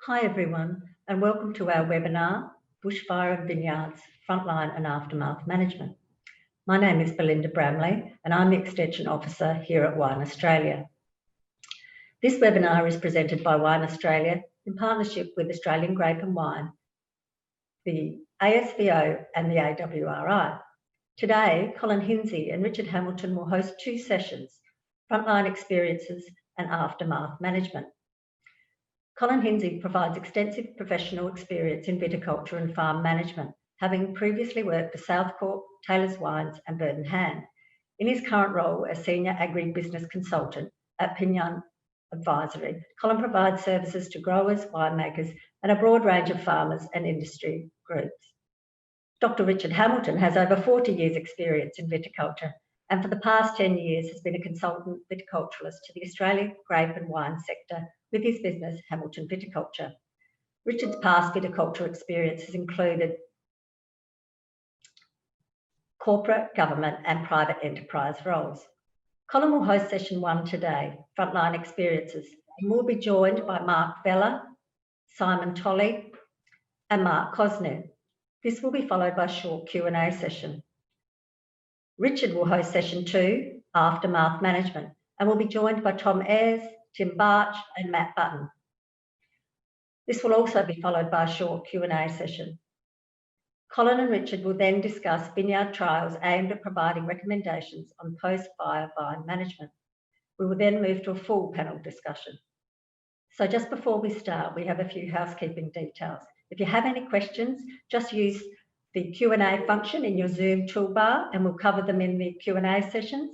Hi everyone, and welcome to our webinar, Bushfire and Vineyards, Frontline and Aftermath Management. My name is Belinda Bramley, and I'm the Extension Officer here at Wine Australia. This webinar is presented by Wine Australia in partnership with Australian Grape and Wine, the ASVO and the AWRI. Today, Colin Hinsey and Richard Hamilton will host two sessions, Frontline Experiences and Aftermath Management. Colin Hinsey provides extensive professional experience in viticulture and farm management, having previously worked for Southcorp, Taylor's Wines and Bird and Hand. In his current role as Senior Agribusiness Consultant at Pinion Advisory, Colin provides services to growers, winemakers and a broad range of farmers and industry groups. Dr. Richard Hamilton has over 40 years' experience in viticulture and for the past 10 years has been a consultant viticulturalist to the Australian grape and wine sector with his business, Hamilton Viticulture. Richard's past viticulture experience has included corporate, government and private enterprise roles. Colin will host session 1 today, Frontline Experiences, and will be joined by Mark Vella, Simon Tolley and Mark Cosner. This will be followed by a short Q&A session. Richard will host session 2, Aftermath Management, and will be joined by Tom Ayres, Tim Barch and Matt Button. This will also be followed by a short Q&A session. Colin and Richard will then discuss vineyard trials aimed at providing recommendations on post-fire vine management. We will then move to a full panel discussion. So just before we start, we have a few housekeeping details. If you have any questions, just use the Q&A function in your Zoom toolbar and we'll cover them in the Q&A sessions.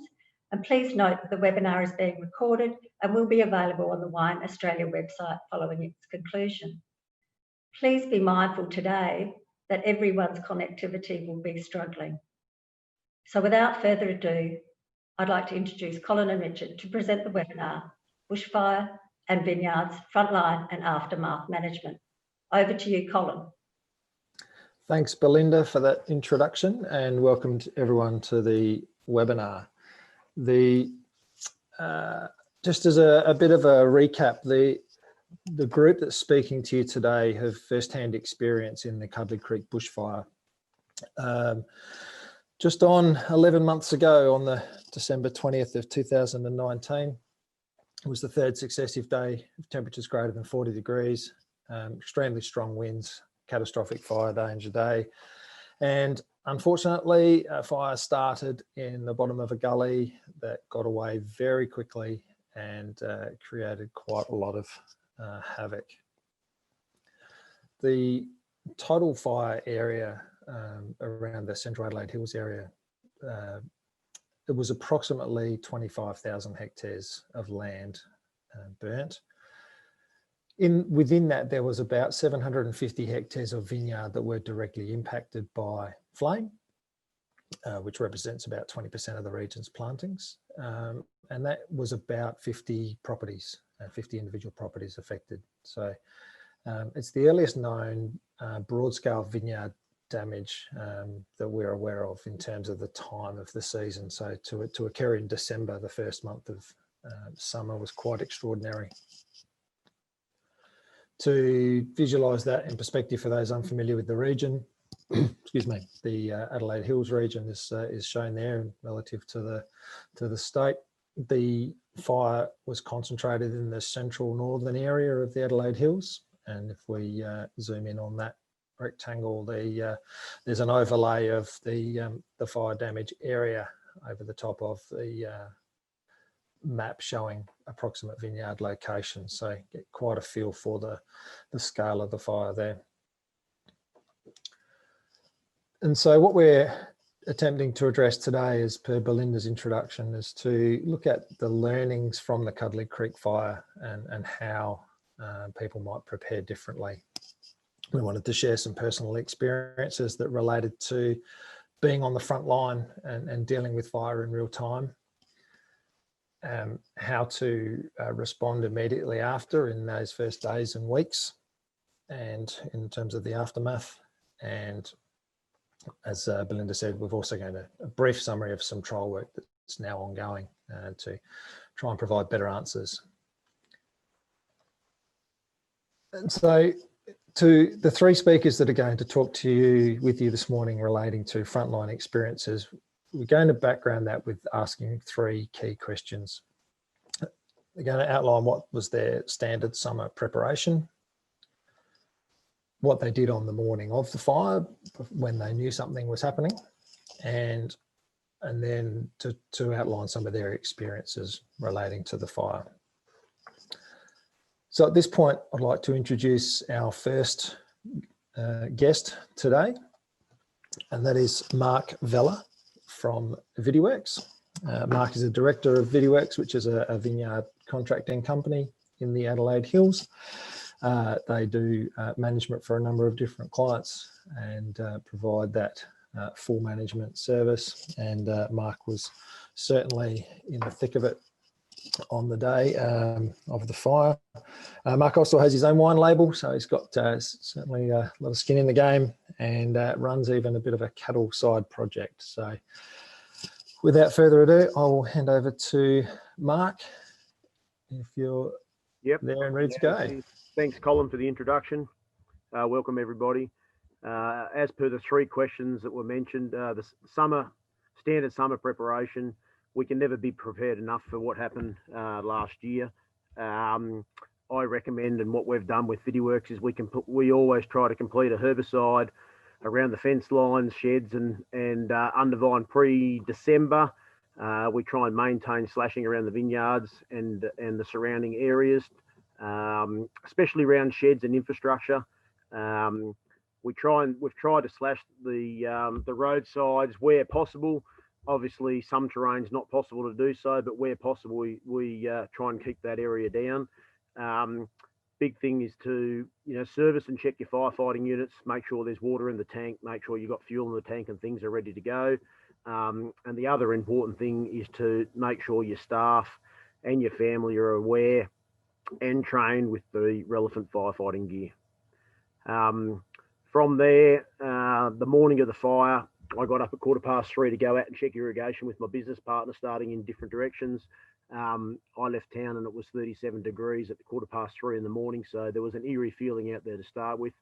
And please note that the webinar is being recorded and will be available on the Wine Australia website following its conclusion. Please be mindful today that everyone's connectivity will be struggling. So without further ado, I'd like to introduce Colin and Richard to present the webinar, Bushfire and Vineyards, Frontline and Aftermath Management. Over to you, Colin. Thanks, Belinda, for that introduction and welcome to everyone to the webinar. Just as a bit of a recap, the group that's speaking to you today have first-hand experience in the Cuddly Creek bushfire. Just on 11 months ago, on the December 20th of 2019, it was the third successive day of temperatures greater than 40 degrees, extremely strong winds, catastrophic fire danger day. And unfortunately, a fire started in the bottom of a gully that got away very quickly and created quite a lot of havoc. The total fire area around the Central Adelaide Hills area, it was approximately 25,000 hectares of land burnt. Within that, there was about 750 hectares of vineyard that were directly impacted by flame, which represents about 20% of the region's plantings. And that was about 50 properties, 50 individual properties affected. So it's the earliest known broad-scale vineyard damage that we're aware of in terms of the time of the season. So to occur in December, the first month of summer, was quite extraordinary. To visualise that in perspective for those unfamiliar with the region, excuse me, the Adelaide Hills region is shown there relative to the state. The fire was concentrated in the central northern area of the Adelaide Hills, and if we zoom in on that rectangle, there's an overlay of the fire damage area over the top of the map showing approximate vineyard locations, so get quite a feel for the scale of the fire there. And so what we're attempting to address today, as per Belinda's introduction, is to look at the learnings from the Cuddly Creek fire and how people might prepare differently. We wanted to share some personal experiences that related to being on the front line and dealing with fire in real time, how to respond immediately after in those first days and weeks, and in terms of the aftermath. And as Belinda said, we've also got a brief summary of some trial work that's now ongoing to try and provide better answers. And so to the three speakers that are going to talk to you with you this morning relating to frontline experiences, we're going to background that with asking three key questions. They're going to outline what was their standard summer preparation, what they did on the morning of the fire when they knew something was happening, and then to outline some of their experiences relating to the fire. So at this point, I'd like to introduce our first guest today, and that is Mark Vella from VidiWorks. Mark is a director of VidiWorks, which is a vineyard contracting company in the Adelaide Hills. They do management for a number of different clients and provide that full management service. And Mark was certainly in the thick of it on the day of the fire. Mark also has his own wine label, so he's got certainly a lot of skin in the game, and runs even a bit of a cattle side project. So without further ado, I will hand over to Mark, if you're there and ready to go. Thanks, Colin, for the introduction. Welcome, everybody. As per the three questions that were mentioned, the standard summer preparation, we can never be prepared enough for what happened last year. I recommend, and what we've done with VidiWorks is we always try to complete a herbicide around the fence lines, sheds, and undervine pre-December. We try and maintain slashing around the vineyards and the surrounding areas, especially around sheds and infrastructure. We've tried to slash the roadsides where possible. Obviously, some terrain's not possible to do so, but where possible, we try and keep that area down. Big thing is to service and check your firefighting units, make sure there's water in the tank, make sure you've got fuel in the tank and things are ready to go. And the other important thing is to make sure your staff and your family are aware and trained with the relevant firefighting gear. From there, the morning of the fire, I got up at 3:15 to go out and check irrigation with my business partner, starting in different directions. I left town and it was 37 degrees at 3:15 in the morning, so there was an eerie feeling out there to start with.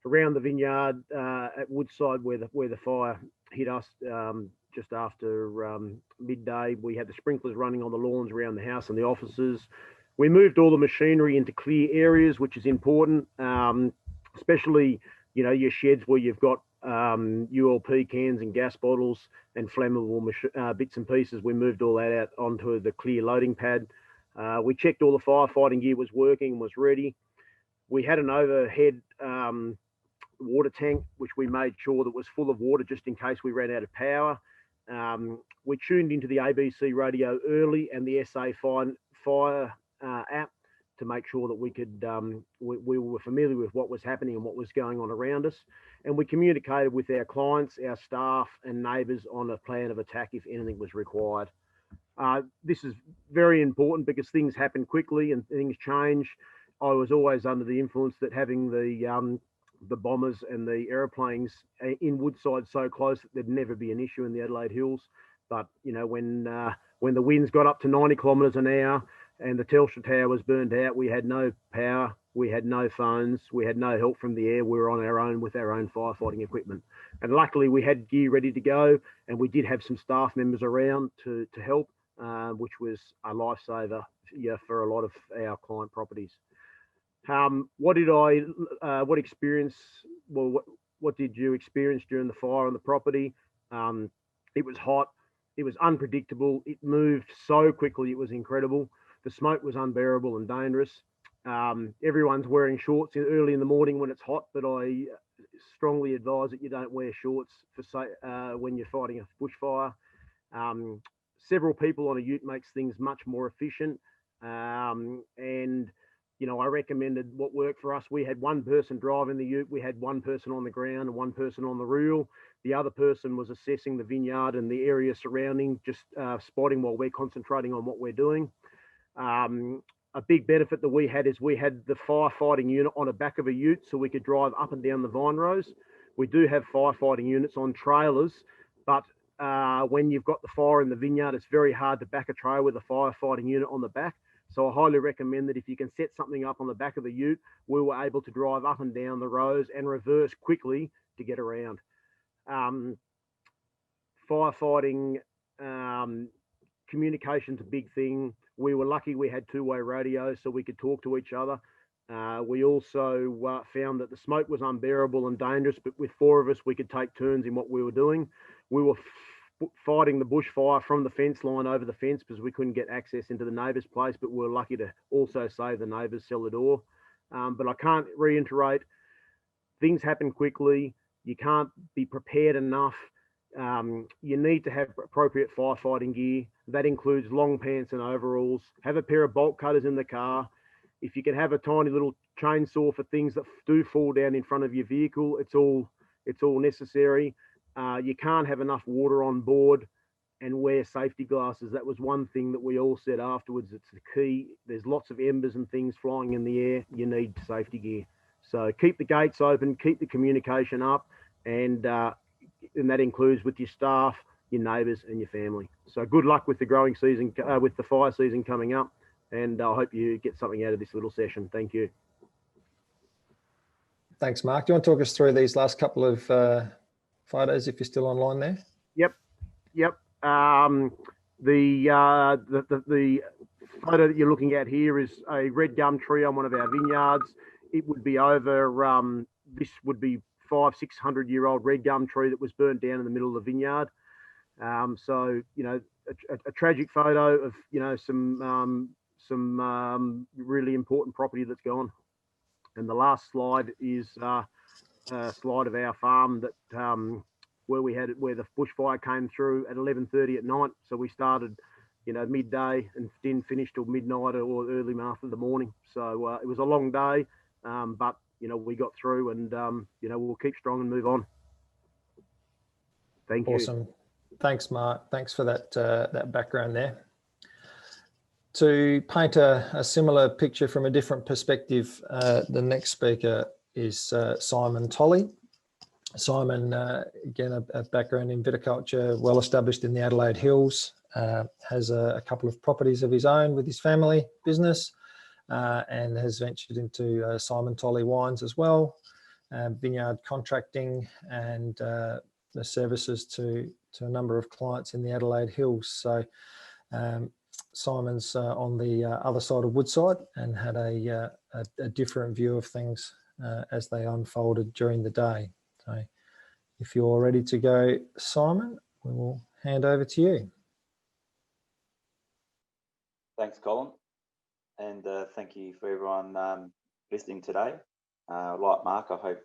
Around the vineyard at Woodside, where the fire hit us just after midday, we had the sprinklers running on the lawns around the house and the offices. We moved all the machinery into clear areas, which is important, especially your sheds where you've got ULP cans and gas bottles and flammable bits and pieces. We moved all that out onto the clear loading pad. We checked all the firefighting gear was working and was ready. We had an overhead water tank, which we made sure that was full of water just in case we ran out of power. We tuned into the ABC radio early and the SA Fire app to make sure that we could we were familiar with what was happening and what was going on around us, and we communicated with our clients, our staff and neighbours on a plan of attack if anything was required. This is very important because things happen quickly and things change. I was always under the influence that having the bombers and the aeroplanes in Woodside so close that there'd never be an issue in the Adelaide Hills. But when the winds got up to 90 kilometres an hour and the Telstra tower was burned out, we had no power, we had no phones, we had no help from the air. We were on our own with our own firefighting equipment. And luckily we had gear ready to go, and we did have some staff members around to help, which was a lifesaver for a lot of our client properties. What did you experience during the fire on the property? It was hot, it was unpredictable, it moved so quickly, it was incredible. The smoke was unbearable and dangerous. Everyone's wearing shorts early in the morning when it's hot, but I strongly advise that you don't wear shorts when you're fighting a bushfire. Several people on a ute makes things much more efficient. And I recommended what worked for us. We had one person driving the ute, we had one person on the ground and one person on the reel. The other person was assessing the vineyard and the area surrounding, just spotting while we're concentrating on what we're doing. A big benefit that we had is we had the firefighting unit on the back of a ute so we could drive up and down the vine rows. We do have firefighting units on trailers, but when you've got the fire in the vineyard, it's very hard to back a trailer with a firefighting unit on the back. So I highly recommend that if you can set something up on the back of the ute, we were able to drive up and down the rows and reverse quickly to get around. Firefighting, communication's a big thing. We were lucky we had two-way radio so we could talk to each other. We also found that the smoke was unbearable and dangerous, but with four of us, we could take turns in what we were doing. We were fighting the bushfire from the fence line over the fence because we couldn't get access into the neighbour's place, but we were lucky to also save the neighbour's cellar door. But I can't reiterate, things happen quickly. You can't be prepared enough. You need to have appropriate firefighting gear. That includes long pants and overalls. Have a pair of bolt cutters in the car. If you can have a tiny little chainsaw for things that do fall down in front of your vehicle, it's all necessary. You can't have enough water on board and wear safety glasses. That was one thing that we all said afterwards. It's the key. There's lots of embers and things flying in the air. You need safety gear. So keep the gates open, keep the communication up, and that includes with your staff, your neighbours and your family. So good luck with the growing season, with the fire season coming up, and I hope you get something out of this little session. Thank you. Thanks, Mark. Do you want to talk us through these last couple of photos if you're still online there? Yep. The photo that you're looking at here is a red gum tree on one of our vineyards. It would be over, this would be 500-600-year-old red gum tree that was burnt down in the middle of the vineyard. So, you know, a tragic photo of, you know, some really important property that's gone. And the last slide is a slide of our farm that where the bushfire came through at 11:30 at night. So we started, you know, midday and didn't finish till midnight or early after the morning. So it was a long day, but you know, we got through, and you know, we'll keep strong and move on. Thank you. Awesome. Thanks, Mark. Thanks for that background there. To paint a similar picture from a different perspective, the next speaker is Simon Tolley. Simon, again, a background in viticulture, well established in the Adelaide Hills, has a couple of properties of his own with his family business, and has ventured into Simon Tolley wines as well, vineyard contracting, and the services to a number of clients in the Adelaide Hills. So Simon's on the other side of Woodside and had a different view of things as they unfolded during the day. So if you're ready to go, Simon, we will hand over to you. Thanks, Colin. And thank you for everyone listening today. Like Mark, I hope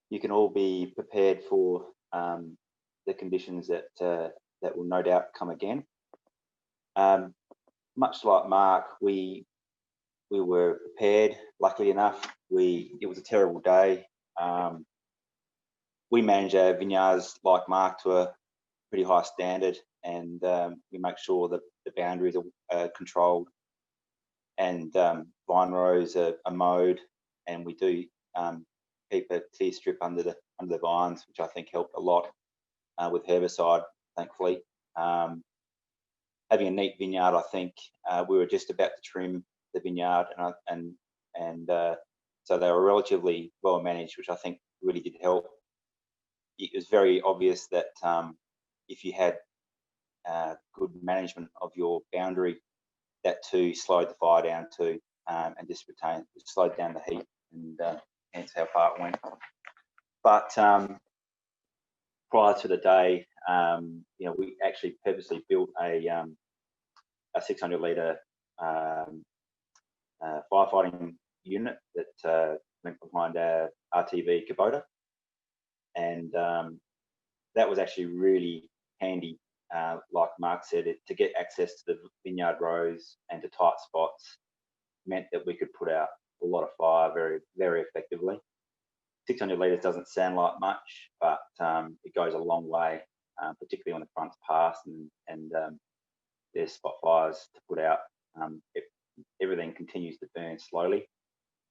you can all be prepared for the conditions that will no doubt come again. Much like Mark, we were prepared. Luckily enough, it was a terrible day. We manage our vineyards like Mark to a pretty high standard, and we make sure that the boundaries are controlled, and vine rows are mowed, and we do keep a clear strip under the vines, which I think helped a lot with herbicide, thankfully. Having a neat vineyard, I think we were just about to trim the vineyard, and so they were relatively well managed, which I think really did help. It was very obvious that if you had good management of your boundary, that too slowed the fire down too, and just slowed down the heat, and hence how far it went. But prior to the day, you know, we actually purposely built a 600-litre firefighting unit that went behind our RTV Kubota, and that was actually really handy. Like Mark said, to get access to the vineyard rows and to tight spots meant that we could put out a lot of fire very, very effectively. 600 litres doesn't sound like much, but it goes a long way, particularly when the front's passed and there's spot fires to put out. Everything continues to burn slowly,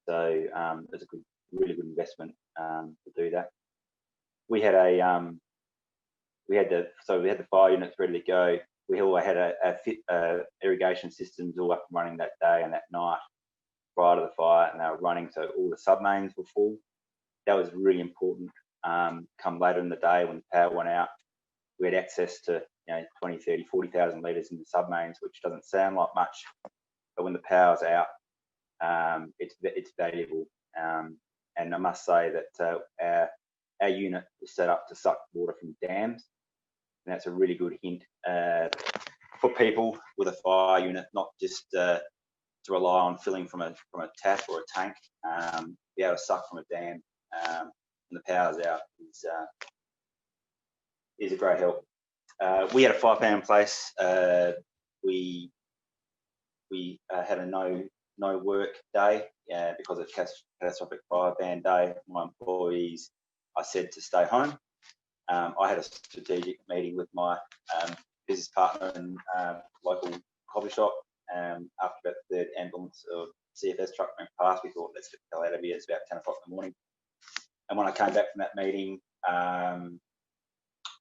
so it's a really good investment to do that. We had the fire units ready to go. we all had irrigation systems all up and running that day and that night prior to the fire, and they were running, so all the submains were full. That was really important. Come later in the day when the power went out, we had access to 20, 30, 40,000 litres in the submains, which doesn't sound like much, but when the power's out, it's valuable. And I must say that our unit is set up to suck water from dams, and that's a really good hint for people with a fire unit, not just to rely on filling from a tap or a tank. Be able to suck from a dam when the power's out is a great help. We had a fire plan in place. We had a no work day because of catastrophic fire ban day. My employees, I said to stay home. I had a strategic meeting with my business partner and local coffee shop. After about the third ambulance or CFS truck went past, we thought, let's get the hell out of here. It's about 10 o'clock in the morning. And when I came back from that meeting,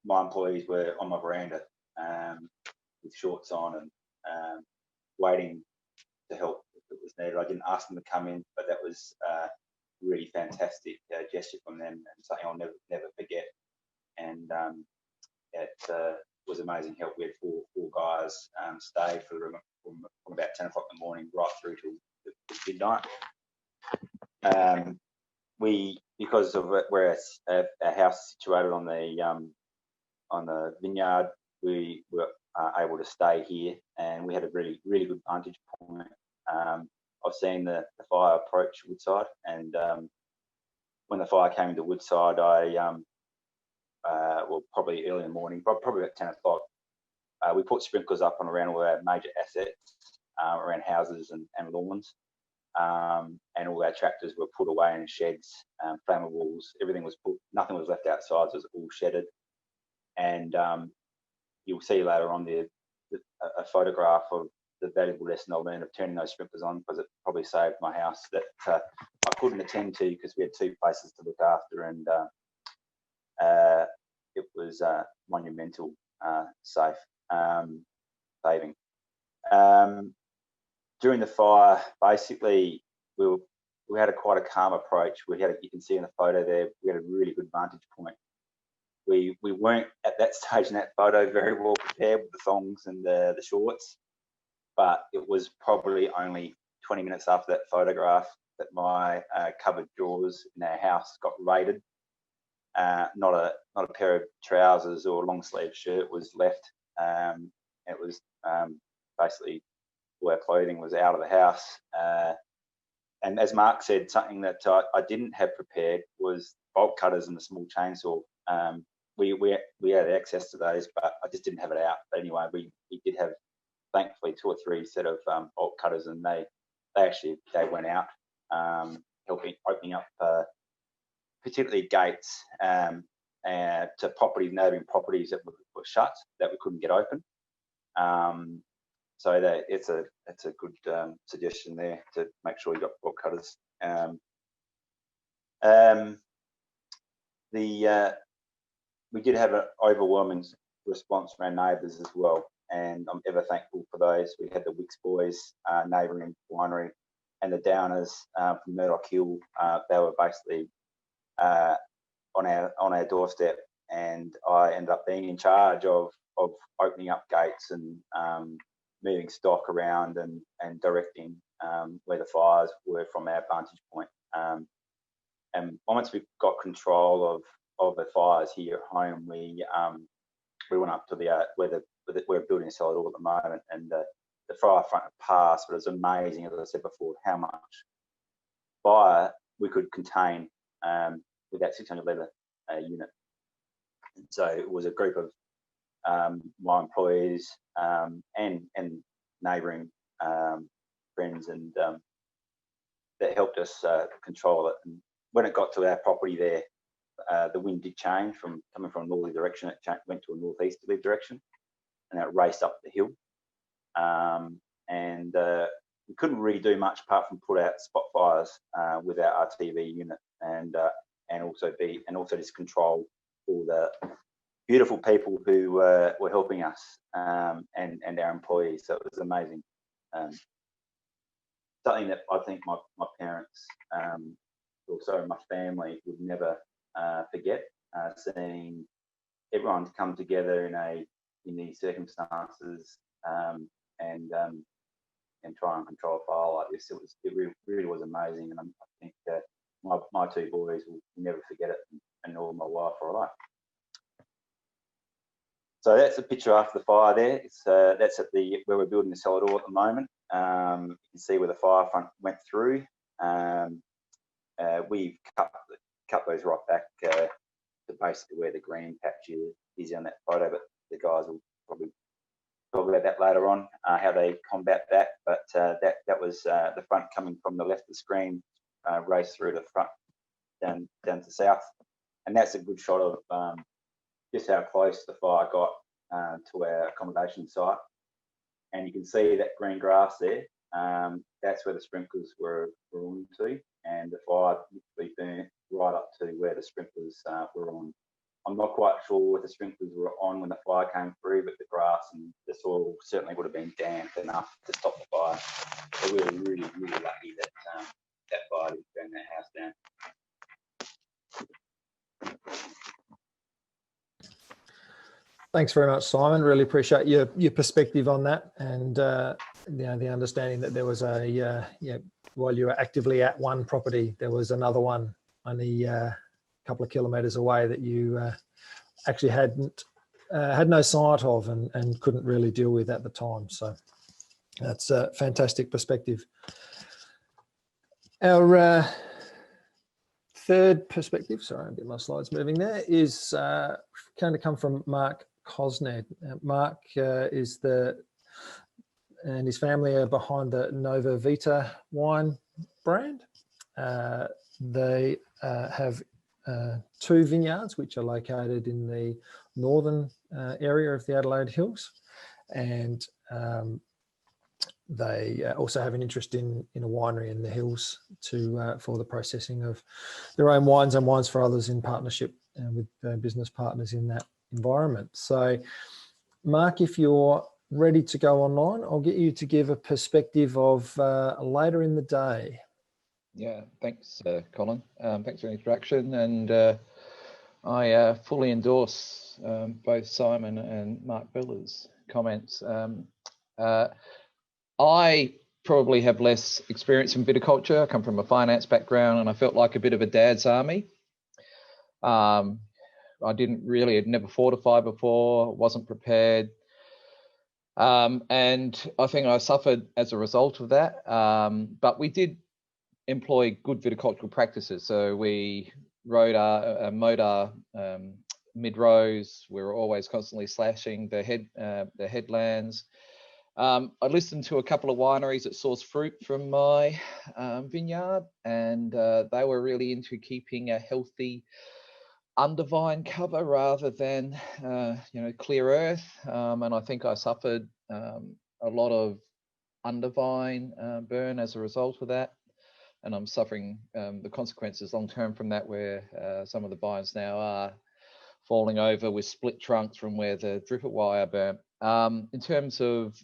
my employees were on my veranda with shorts on and waiting to help if it was needed. I didn't ask them to come in, but that was really fantastic gesture from them and something I'll never forget. And it was amazing help. We had four guys stay from about 10 o'clock in the morning right through to midnight. Because of where our house is situated on the vineyard, we were able to stay here, and we had a really good vantage point. I've seen the fire approach Woodside, and when the fire came into Woodside, probably early in the morning, probably about 10 o'clock, we put sprinklers up on around all our major assets, around houses and lawns, and all our tractors were put away in sheds, flammables, everything was put, nothing was left outside, so it was all shedded. And you'll see later on a photograph of the valuable lesson I learned of turning those sprinklers on, because it probably saved my house that I couldn't attend to because we had two places to look after, and it was monumental saving. During the fire, basically we had quite a calm approach. You can see in the photo there, we had a really good vantage point. We weren't at that stage in that photo very well prepared with the thongs and the shorts, but it was probably only 20 minutes after that photograph that my cupboard drawers in our house got raided. Not a pair of trousers or long sleeve shirt was left. It was basically all our clothing was out of the house. And as Mark said, something that I didn't have prepared was bolt cutters and a small chainsaw. We had access to those, but I just didn't have it out. But anyway, we did have, thankfully, 2 or 3 set of bolt cutters, and they went out, opening up particularly gates to neighbouring properties that were shut, that we couldn't get open. So it's a good suggestion there to make sure you got bolt cutters. We did have an overwhelming response from our neighbours as well, and I'm ever thankful for those. We had the Wicks boys, neighbouring winery, and the Downers from Murdoch Hill. They were basically on our doorstep, and I ended up being in charge of opening up gates and moving stock around and directing where the fires were from our vantage point. And once we got control of the fires here at home, we went up to where we're building a cellar door at the moment, and the fire front had passed, but it was amazing, as I said before, how much fire we could contain with that 600 litre unit. And so it was a group of my employees and neighbouring friends, and that helped us control it. And when it got to our property there, the wind did change from coming from a northerly direction. It went to a northeasterly direction, and it raced up the hill. And we couldn't really do much apart from put out spot fires with our RTV unit, and also just control all beautiful people who were helping us, and our employees. So it was amazing. Something that I think my parents, also my family, would never forget. Seeing everyone come together in these circumstances, and try and control a fire like this. It really was amazing, and I think my two boys will never forget it, and all my wife or I. So that's a picture after the fire there. That's at where we're building the cellar door at the moment. You can see where the fire front went through. We've cut those right back to basically where the green patch is on that photo, but the guys will probably talk about that later on, how they combat that. But that was the front coming from the left of the screen, raced through the front down to south, and that's a good shot of just how close the fire got to our accommodation site. And you can see that green grass there. That's where the sprinklers were on to, and the fire literally burnt right up to where the sprinklers were on. I'm not quite sure if the sprinklers were on when the fire came through, but the grass and the soil certainly would have been damp enough to stop the fire. So we were really, really lucky that that fire didn't burn that house down. Thanks very much, Simon. Really appreciate your perspective on that, and the understanding that there was while you were actively at one property, there was another one only a couple of kilometres away that you actually had no sight of and couldn't really deal with at the time. So that's a fantastic perspective. Our third perspective, sorry, I'll get my slides moving there, is going to come from Mark Cosned. Mark and his family are behind the Nova Vita wine brand. They have 2 vineyards which are located in the northern area of the Adelaide Hills, and they also have an interest in a winery in the hills for the processing of their own wines and wines for others in partnership with business partners in that environment. So, Mark, if you're ready to go online, I'll get you to give a perspective of later in the day. Yeah, thanks, Colin. Thanks for the introduction, and I fully endorse both Simon and Mark Beller's comments. I probably have less experience in viticulture. I come from a finance background, and I felt like a bit of a dad's army. I had never fortified before, wasn't prepared. And I think I suffered as a result of that. But we did employ good viticultural practices. So we mowed our mid-rows. We were always constantly slashing the headlands. I listened to a couple of wineries that source fruit from my vineyard, and they were really into keeping a healthy undervine cover rather than clear earth, and I think I suffered a lot of undervine burn as a result of that, and I'm suffering the consequences long term from that, where some of the vines now are falling over with split trunks from where the dripper wire burnt. In terms of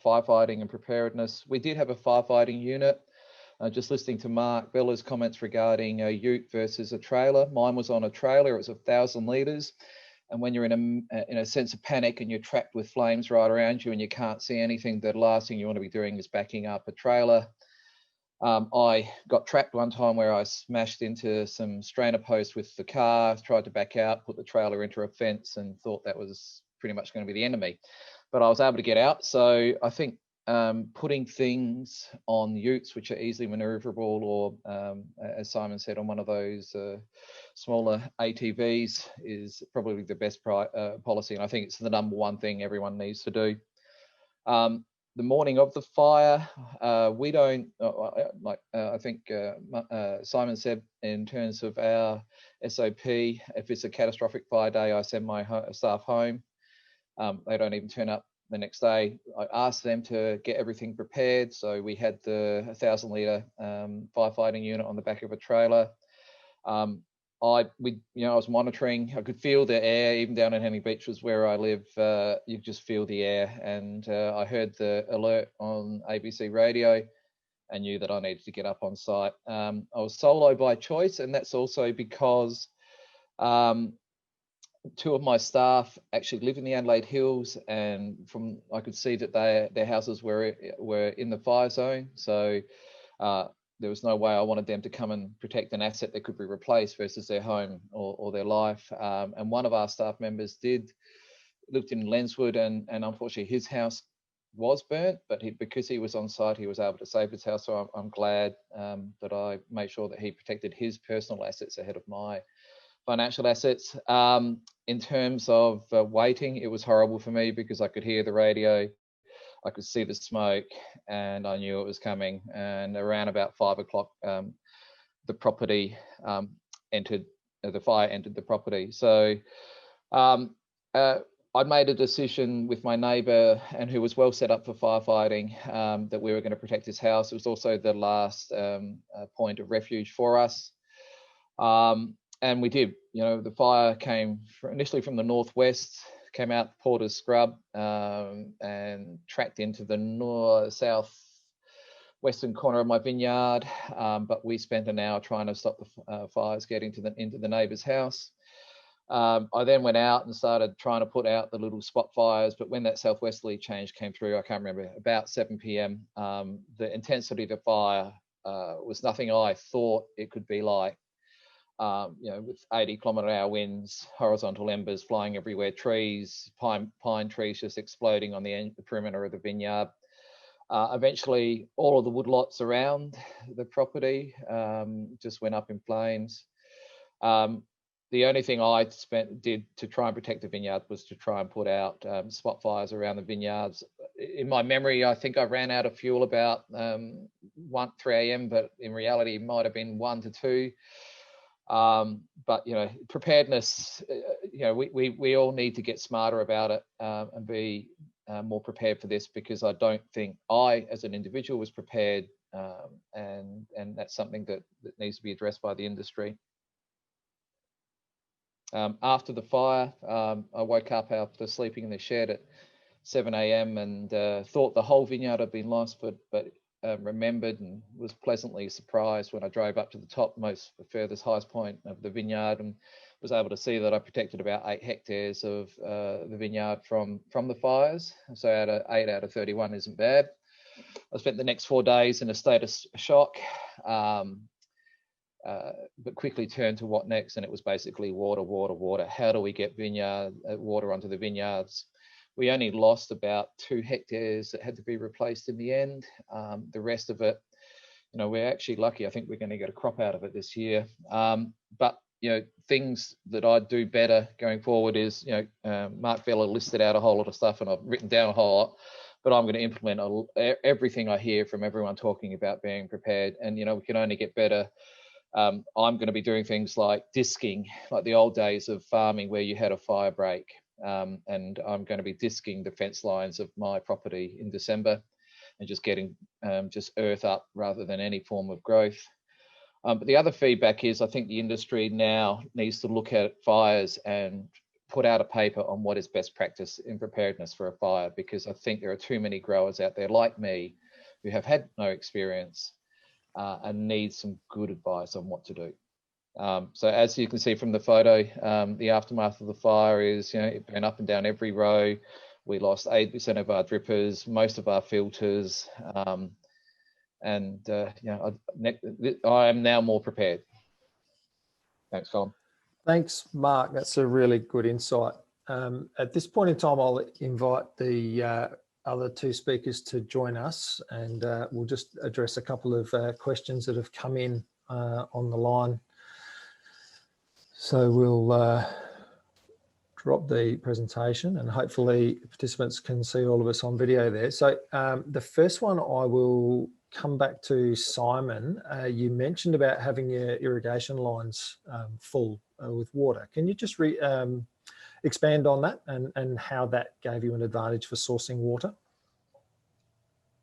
firefighting and preparedness, we did have a firefighting unit. Just listening to Mark Beller's comments regarding a ute versus a trailer. Mine was on a trailer. It was 1,000 litres. And when you're in a sense of panic and you're trapped with flames right around you and you can't see anything, the last thing you want to be doing is backing up a trailer. I got trapped one time where I smashed into some strainer posts with the car, tried to back out, put the trailer into a fence, and thought that was pretty much going to be the end of me. But I was able to get out. So I think putting things on utes which are easily maneuverable, or as Simon said, on one of those smaller ATVs is probably the best policy, and I think it's the number one thing everyone needs to do. The morning of the fire, we don't I think Simon said, in terms of our SOP, if it's a catastrophic fire day, I send my staff home. They don't even turn up the next day. I asked them to get everything prepared. So we had the 1,000 litre firefighting unit on the back of a trailer. I was monitoring. I could feel the air, even down in Henley Beach, was where I live. You just feel the air, and I heard the alert on ABC radio, and knew that I needed to get up on site. I was solo by choice, and that's also because two of my staff actually live in the Adelaide Hills, and I could see that their houses were in the fire zone. So there was no way I wanted them to come and protect an asset that could be replaced versus their home or their life. And one of our staff members lived in Lenswood, and unfortunately his house was burnt, but because he was on site, he was able to save his house. So I'm glad that I made sure that he protected his personal assets ahead of my financial assets. In terms of waiting, it was horrible for me because I could hear the radio, I could see the smoke, and I knew it was coming. And around about 5 o'clock, the property the fire entered the property. So I'd made a decision with my neighbour, and who was well set up for firefighting, that we were going to protect his house. It was also the last point of refuge for us. And we did. The fire came initially from the northwest, came out Porter's Scrub, and tracked into the southwestern corner of my vineyard. But we spent an hour trying to stop the fires getting into the neighbour's house. I then went out and started trying to put out the little spot fires, but when that southwesterly change came through, I can't remember, about 7 p.m, the intensity of the fire was nothing I thought it could be like. With 80-kilometre-hour winds, horizontal embers flying everywhere, trees, pine trees just exploding on the perimeter of the vineyard. Eventually, all of the woodlots around the property just went up in flames. The only thing I did to try and protect the vineyard was to try and put out spot fires around the vineyards. In my memory, I think I ran out of fuel about 3 a.m, but in reality, it might have been 1 to 2. But preparedness, we all need to get smarter about it and be more prepared for this, because I don't think I, as an individual, was prepared, and that's something that needs to be addressed by the industry. After the fire, I woke up after sleeping in the shed at 7 a.m. and thought the whole vineyard had been lost, but remembered and was pleasantly surprised when I drove up to the furthest highest point of the vineyard, and was able to see that I protected about 8 hectares of the vineyard from the fires. So 8 out of 31 isn't bad. I spent the next 4 days in a state of shock, but quickly turned to what next, and it was basically water. How do we get water onto the vineyards? We only lost about 2 hectares that had to be replaced in the end. The rest of it, we're actually lucky. I think we're going to get a crop out of it this year. But things that I'd do better going forward is, Mark Vella listed out a whole lot of stuff, and I've written down a whole lot, but I'm going to implement everything I hear from everyone talking about being prepared. And, we can only get better. I'm going to be doing things like disking, like the old days of farming where you had a fire break. And I'm going to be disking the fence lines of my property in December, and just getting just earth up rather than any form of growth. But the other feedback is, I think the industry now needs to look at fires and put out a paper on what is best practice in preparedness for a fire, because I think there are too many growers out there like me who have had no experience and need some good advice on what to do. So as you can see from the photo, the aftermath of the fire is, it burned up and down every row. We lost 80% of our drippers, most of our filters, and I am now more prepared. Thanks, Colin. Thanks, Mark. That's a really good insight. At this point in time, I'll invite the other 2 speakers to join us, and we'll just address a couple of questions that have come in on the line. So we'll drop the presentation, and hopefully participants can see all of us on video there. So the first one, I will come back to Simon. You mentioned about having your irrigation lines full with water. Can you just expand on that and how that gave you an advantage for sourcing water?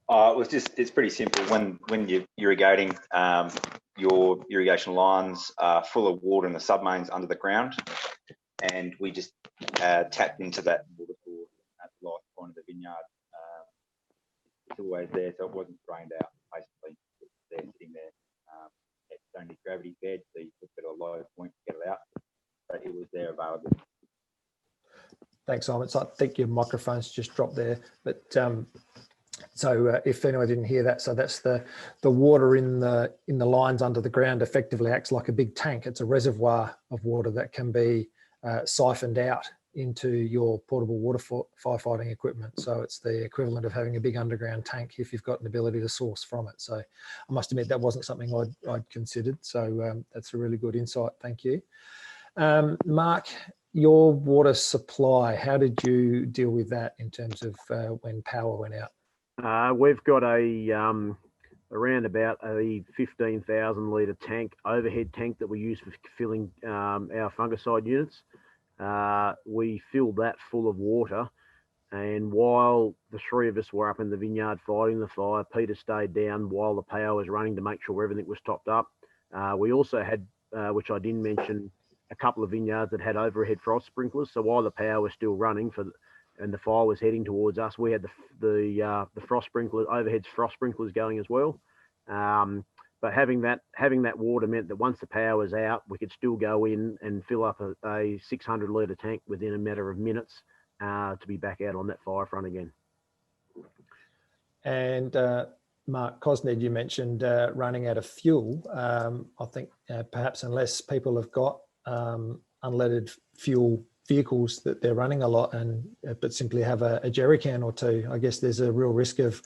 It's pretty simple. When you're irrigating, your irrigation lines are full of water in the submains under the ground, and we just tapped into that water source at the last point of the vineyard. It's always there, so it wasn't drained out. Basically, it's there sitting there. It's only gravity fed, so you put it at a low point to get it out, but it was there available. Thanks, Simon. So I think your microphone's just dropped there, but so if anyone didn't hear that, so that's the water in the lines under the ground effectively acts like a big tank. It's a reservoir of water that can be siphoned out into your portable water firefighting equipment. So it's the equivalent of having a big underground tank if you've got an ability to source from it. So I must admit that wasn't something I'd considered. So that's a really good insight. Thank you. Mark, your water supply, how did you deal with that in terms of when power went out? We've got around about a 15,000 litre tank, overhead tank that we use for filling our fungicide units. We filled that full of water, and while the three of us were up in the vineyard fighting the fire, Peter stayed down while the power was running to make sure everything was topped up. We also had, which I didn't mention, a couple of vineyards that had overhead frost sprinklers. So while the power was still running and the fire was heading towards us, we had the frost sprinklers, overhead frost sprinklers going as well. But having that water meant that once the power was out, we could still go in and fill up a 600 litre tank within a matter of minutes to be back out on that fire front again. And Mark Cosned, you mentioned running out of fuel. I think perhaps unless people have got unleaded fuel vehicles that they're running a lot, but simply have a jerry can or two, I guess there's a real risk of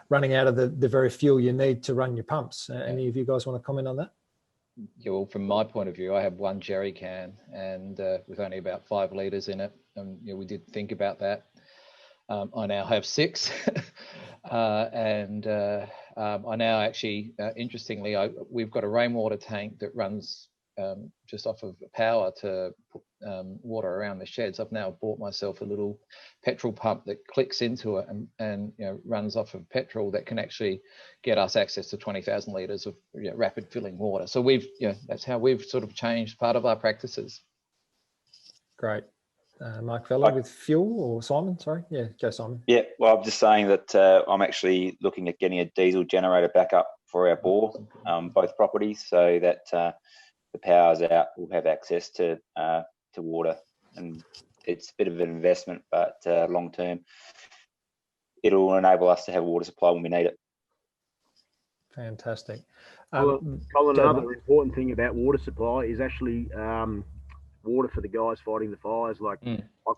running out of the very fuel you need to run your pumps. Any of you guys want to comment on that? Yeah, well, from my point of view, I have one jerry can and with only about 5 litres in it. We did think about that. I now have 6. And I now actually, interestingly, we've got a rainwater tank that runs just off of power to put water around the sheds. I've now bought myself a little petrol pump that clicks into it and runs off of petrol that can actually get us access to 20,000 litres of rapid filling water. So that's how we've sort of changed part of our practices. Great. Mark Vella with fuel, or Simon? Sorry, yeah, go Simon. Yeah, well, I'm just saying that I'm actually looking at getting a diesel generator backup for our bore, both properties, so that the power's out, we'll have access to water. And it's a bit of an investment, but long term, it'll enable us to have a water supply when we need it. Fantastic. Colin, another important thing about water supply is actually water for the guys fighting the fires. I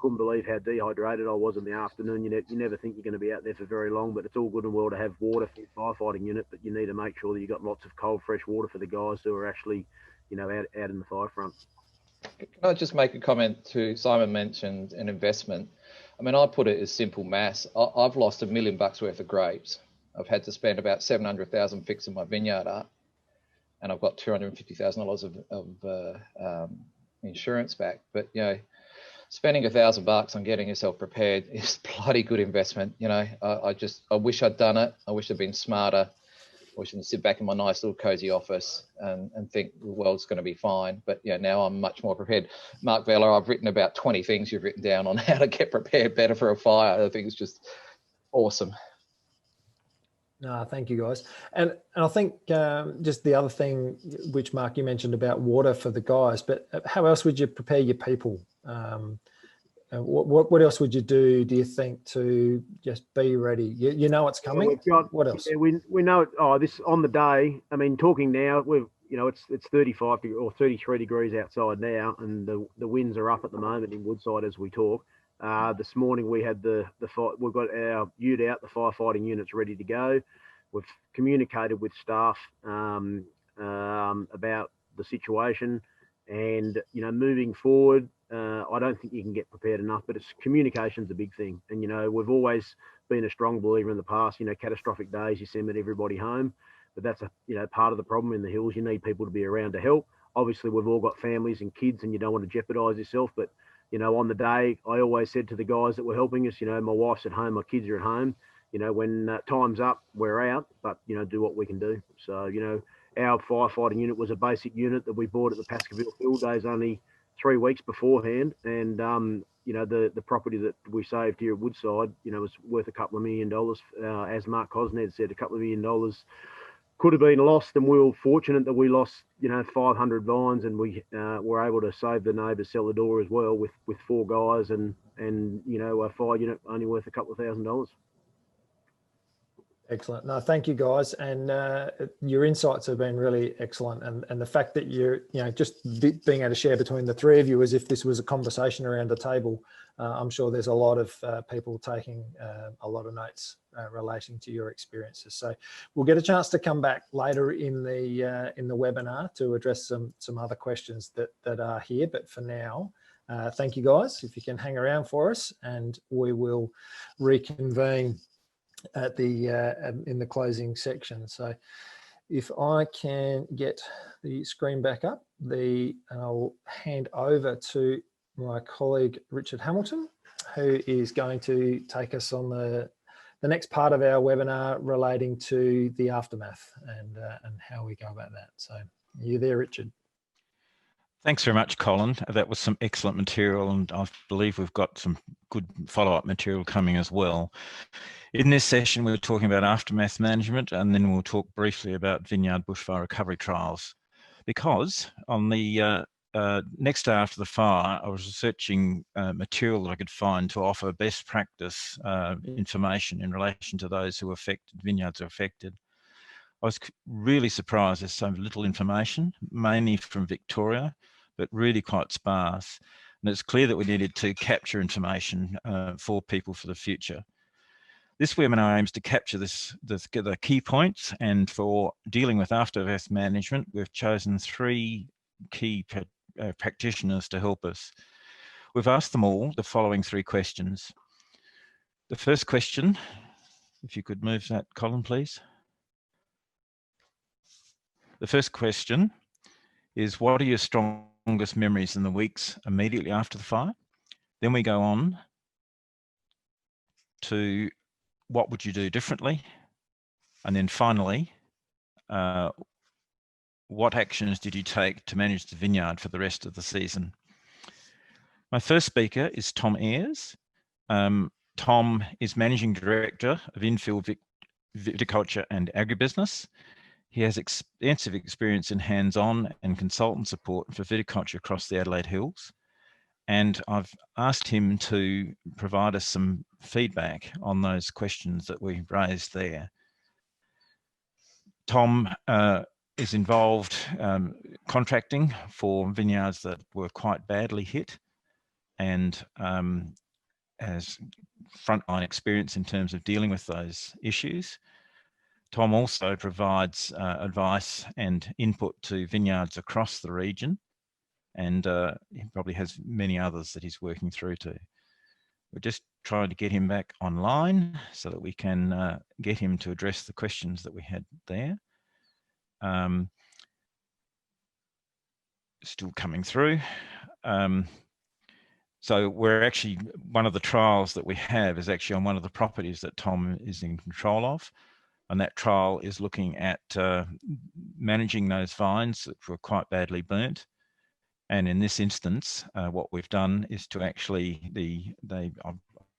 couldn't believe how dehydrated I was in the afternoon. You never think you're going to be out there for very long, but it's all good and well to have water for your firefighting unit, but you need to make sure that you've got lots of cold, fresh water for the guys who are actually, out in the fire front. Can I just make a comment to Simon mentioned an investment? I mean, I put it as simple maths. I've lost $1 million worth of grapes. I've had to spend about $700,000 fixing my vineyard up, and I've got $250,000 of insurance back. But spending $1,000 on getting yourself prepared is a bloody good investment. I wish I'd done it. I wish I'd been smarter. I wish I could sit back in my nice little cozy office and think the world's going to be fine. But now I'm much more prepared. Mark Vella, I've written about 20 things you've written down on how to get prepared better for a fire. I think it's just awesome. No, thank you guys. And I think just the other thing, which Mark, you mentioned about water for the guys, but how else would you prepare your people? What else would you do you think, to just be ready? You know it's coming. What else? Yeah, we know it. This on the day. I mean, talking now, it's 35 or 33 degrees outside now, and the winds are up at the moment in Woodside as we talk. This morning we had we've got our ute out, the firefighting units ready to go. We've communicated with staff about the situation, and moving forward, I don't think you can get prepared enough. But communication's a big thing, and we've always been a strong believer in the past. Catastrophic days, you send everybody home, but that's part of the problem in the hills. You need people to be around to help. Obviously, we've all got families and kids, and you don't want to jeopardise yourself, but on the day, I always said to the guys that were helping us, my wife's at home, my kids are at home. when time's up, we're out, but, do what we can do. So, our firefighting unit was a basic unit that we bought at the Baskerville Field Days only 3 weeks beforehand. And, the property that we saved here at Woodside, was worth a couple of $1 million. As Mark Cosnett said, a couple of $1 million could have been lost, and we were fortunate that we lost, 500 vines, and we were able to save the neighbours' cellar door as well with 4 guys and a fire unit only worth a couple of $1,000. Excellent. No, thank you guys. And your insights have been really excellent. And the fact that you're, just being able to share between the three of you as if this was a conversation around the table, I'm sure there's a lot of people taking a lot of notes relating to your experiences. So we'll get a chance to come back later in the webinar to address some other questions that are here. But for now, thank you guys. If you can hang around for us, and we will reconvene at the in the closing section. So if I can get the screen back up, I'll hand over to my colleague Richard Hamilton, who is going to take us on the next part of our webinar relating to the aftermath and how we go about that. So are you there, Richard? Thanks very much, Colin. That was some excellent material, and I believe we've got some good follow-up material coming as well. In this session, we're talking about aftermath management, and then we'll talk briefly about vineyard bushfire recovery trials. Because on the next day after the fire, I was researching material that I could find to offer best practice information in relation to those who are affected, vineyards are affected. I was really surprised there's so little information, mainly from Victoria, but really quite sparse. And it's clear that we needed to capture information for people for the future. This webinar aims to capture the key points, and for dealing with aftermath management, we've chosen 3 key practitioners to help us. We've asked them all the following 3 questions. The first question, if you could move that, Colin, please. The first question is, what are your strongest memories in the weeks immediately after the fire? Then we go on to what would you do differently? And then finally, what actions did you take to manage the vineyard for the rest of the season? My first speaker is Tom Ayres. Tom is Managing Director of Infield Viticulture and Agribusiness. He has extensive experience in hands-on and consultant support for viticulture across the Adelaide Hills. And I've asked him to provide us some feedback on those questions that we raised there. Tom is involved contracting for vineyards that were quite badly hit, and has frontline experience in terms of dealing with those issues. Tom also provides advice and input to vineyards across the region, and he probably has many others that he's working through too. We're just trying to get him back online so that we can get him to address the questions that we had there. Still coming through. So we're actually, one of the trials that we have is actually on one of the properties that Tom is in control of. And that trial is looking at managing those vines that were quite badly burnt. And in this instance, what we've done is to actually,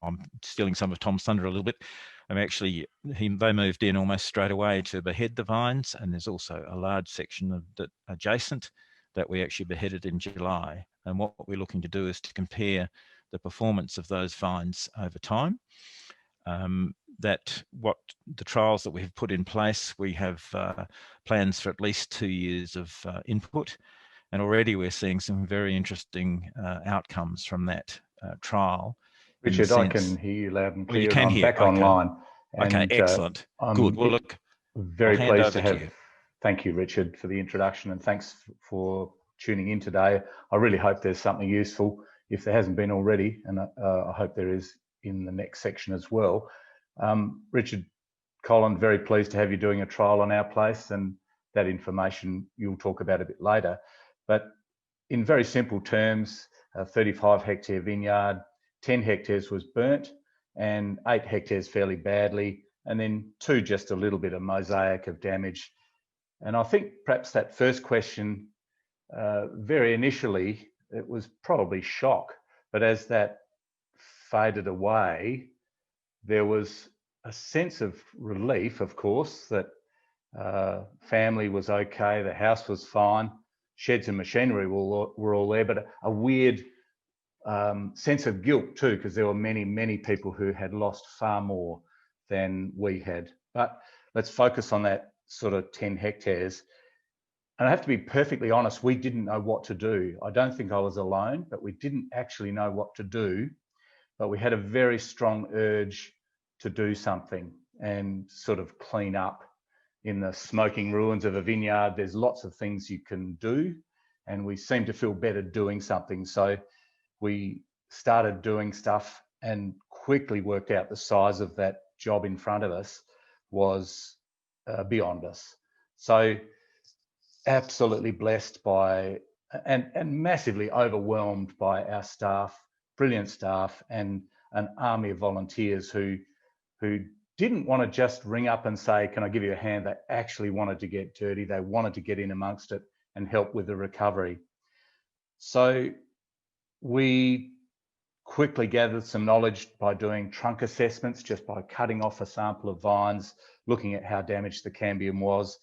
I'm stealing some of Tom's thunder a little bit. They moved in almost straight away to behead the vines. And there's also a large section of that adjacent that we actually beheaded in July. And what we're looking to do is to compare the performance of those vines over time. What the trials that we have put in place, we have plans for at least 2 years of input, and already we're seeing some very interesting outcomes from that trial. Richard, I can hear you loud and clear. You can hear. Back online. Okay, excellent. Good. Well, look, very pleased to have. Thank you, Richard, for the introduction, and thanks for tuning in today. I really hope there's something useful, if there hasn't been already, and I hope there is in the next section as well. Richard, Colin, very pleased to have you doing a trial on our place, and that information you'll talk about a bit later. But in very simple terms, a 35 hectare vineyard, 10 hectares was burnt, and 8 hectares fairly badly, and then 2 just a little bit of mosaic of damage. And I think perhaps that first question, very initially, it was probably shock, but as that faded away, there was a sense of relief, of course, that family was okay, the house was fine, sheds and machinery were all there, but a weird sense of guilt too, because there were many people who had lost far more than we had. But let's focus on that sort of 10 hectares. And I have to be perfectly honest, we didn't know what to do. I don't think I was alone, but we didn't actually know what to do. But we had a very strong urge to do something and sort of clean up. In the smoking ruins of a vineyard, there's lots of things you can do, and we seem to feel better doing something. So we started doing stuff and quickly worked out the size of that job in front of us was beyond us. So absolutely blessed by and massively overwhelmed by our staff, brilliant staff, and an army of volunteers who didn't want to just ring up and say, can I give you a hand? They actually wanted to get dirty. They wanted to get in amongst it and help with the recovery. So we quickly gathered some knowledge by doing trunk assessments, just by cutting off a sample of vines, looking at how damaged the cambium was.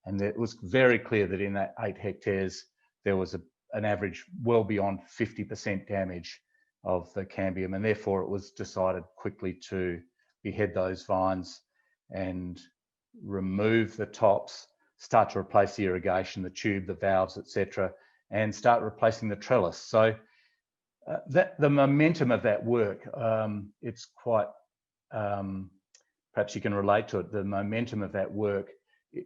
And it was very clear that in that 8 hectares, there was an average well beyond 50% damage of the cambium. And therefore it was decided quickly to behead those vines and remove the tops, start to replace the irrigation, the tube, the valves, etc., and start replacing the trellis. So the momentum of that work, it's quite, perhaps you can relate to it, the momentum of that work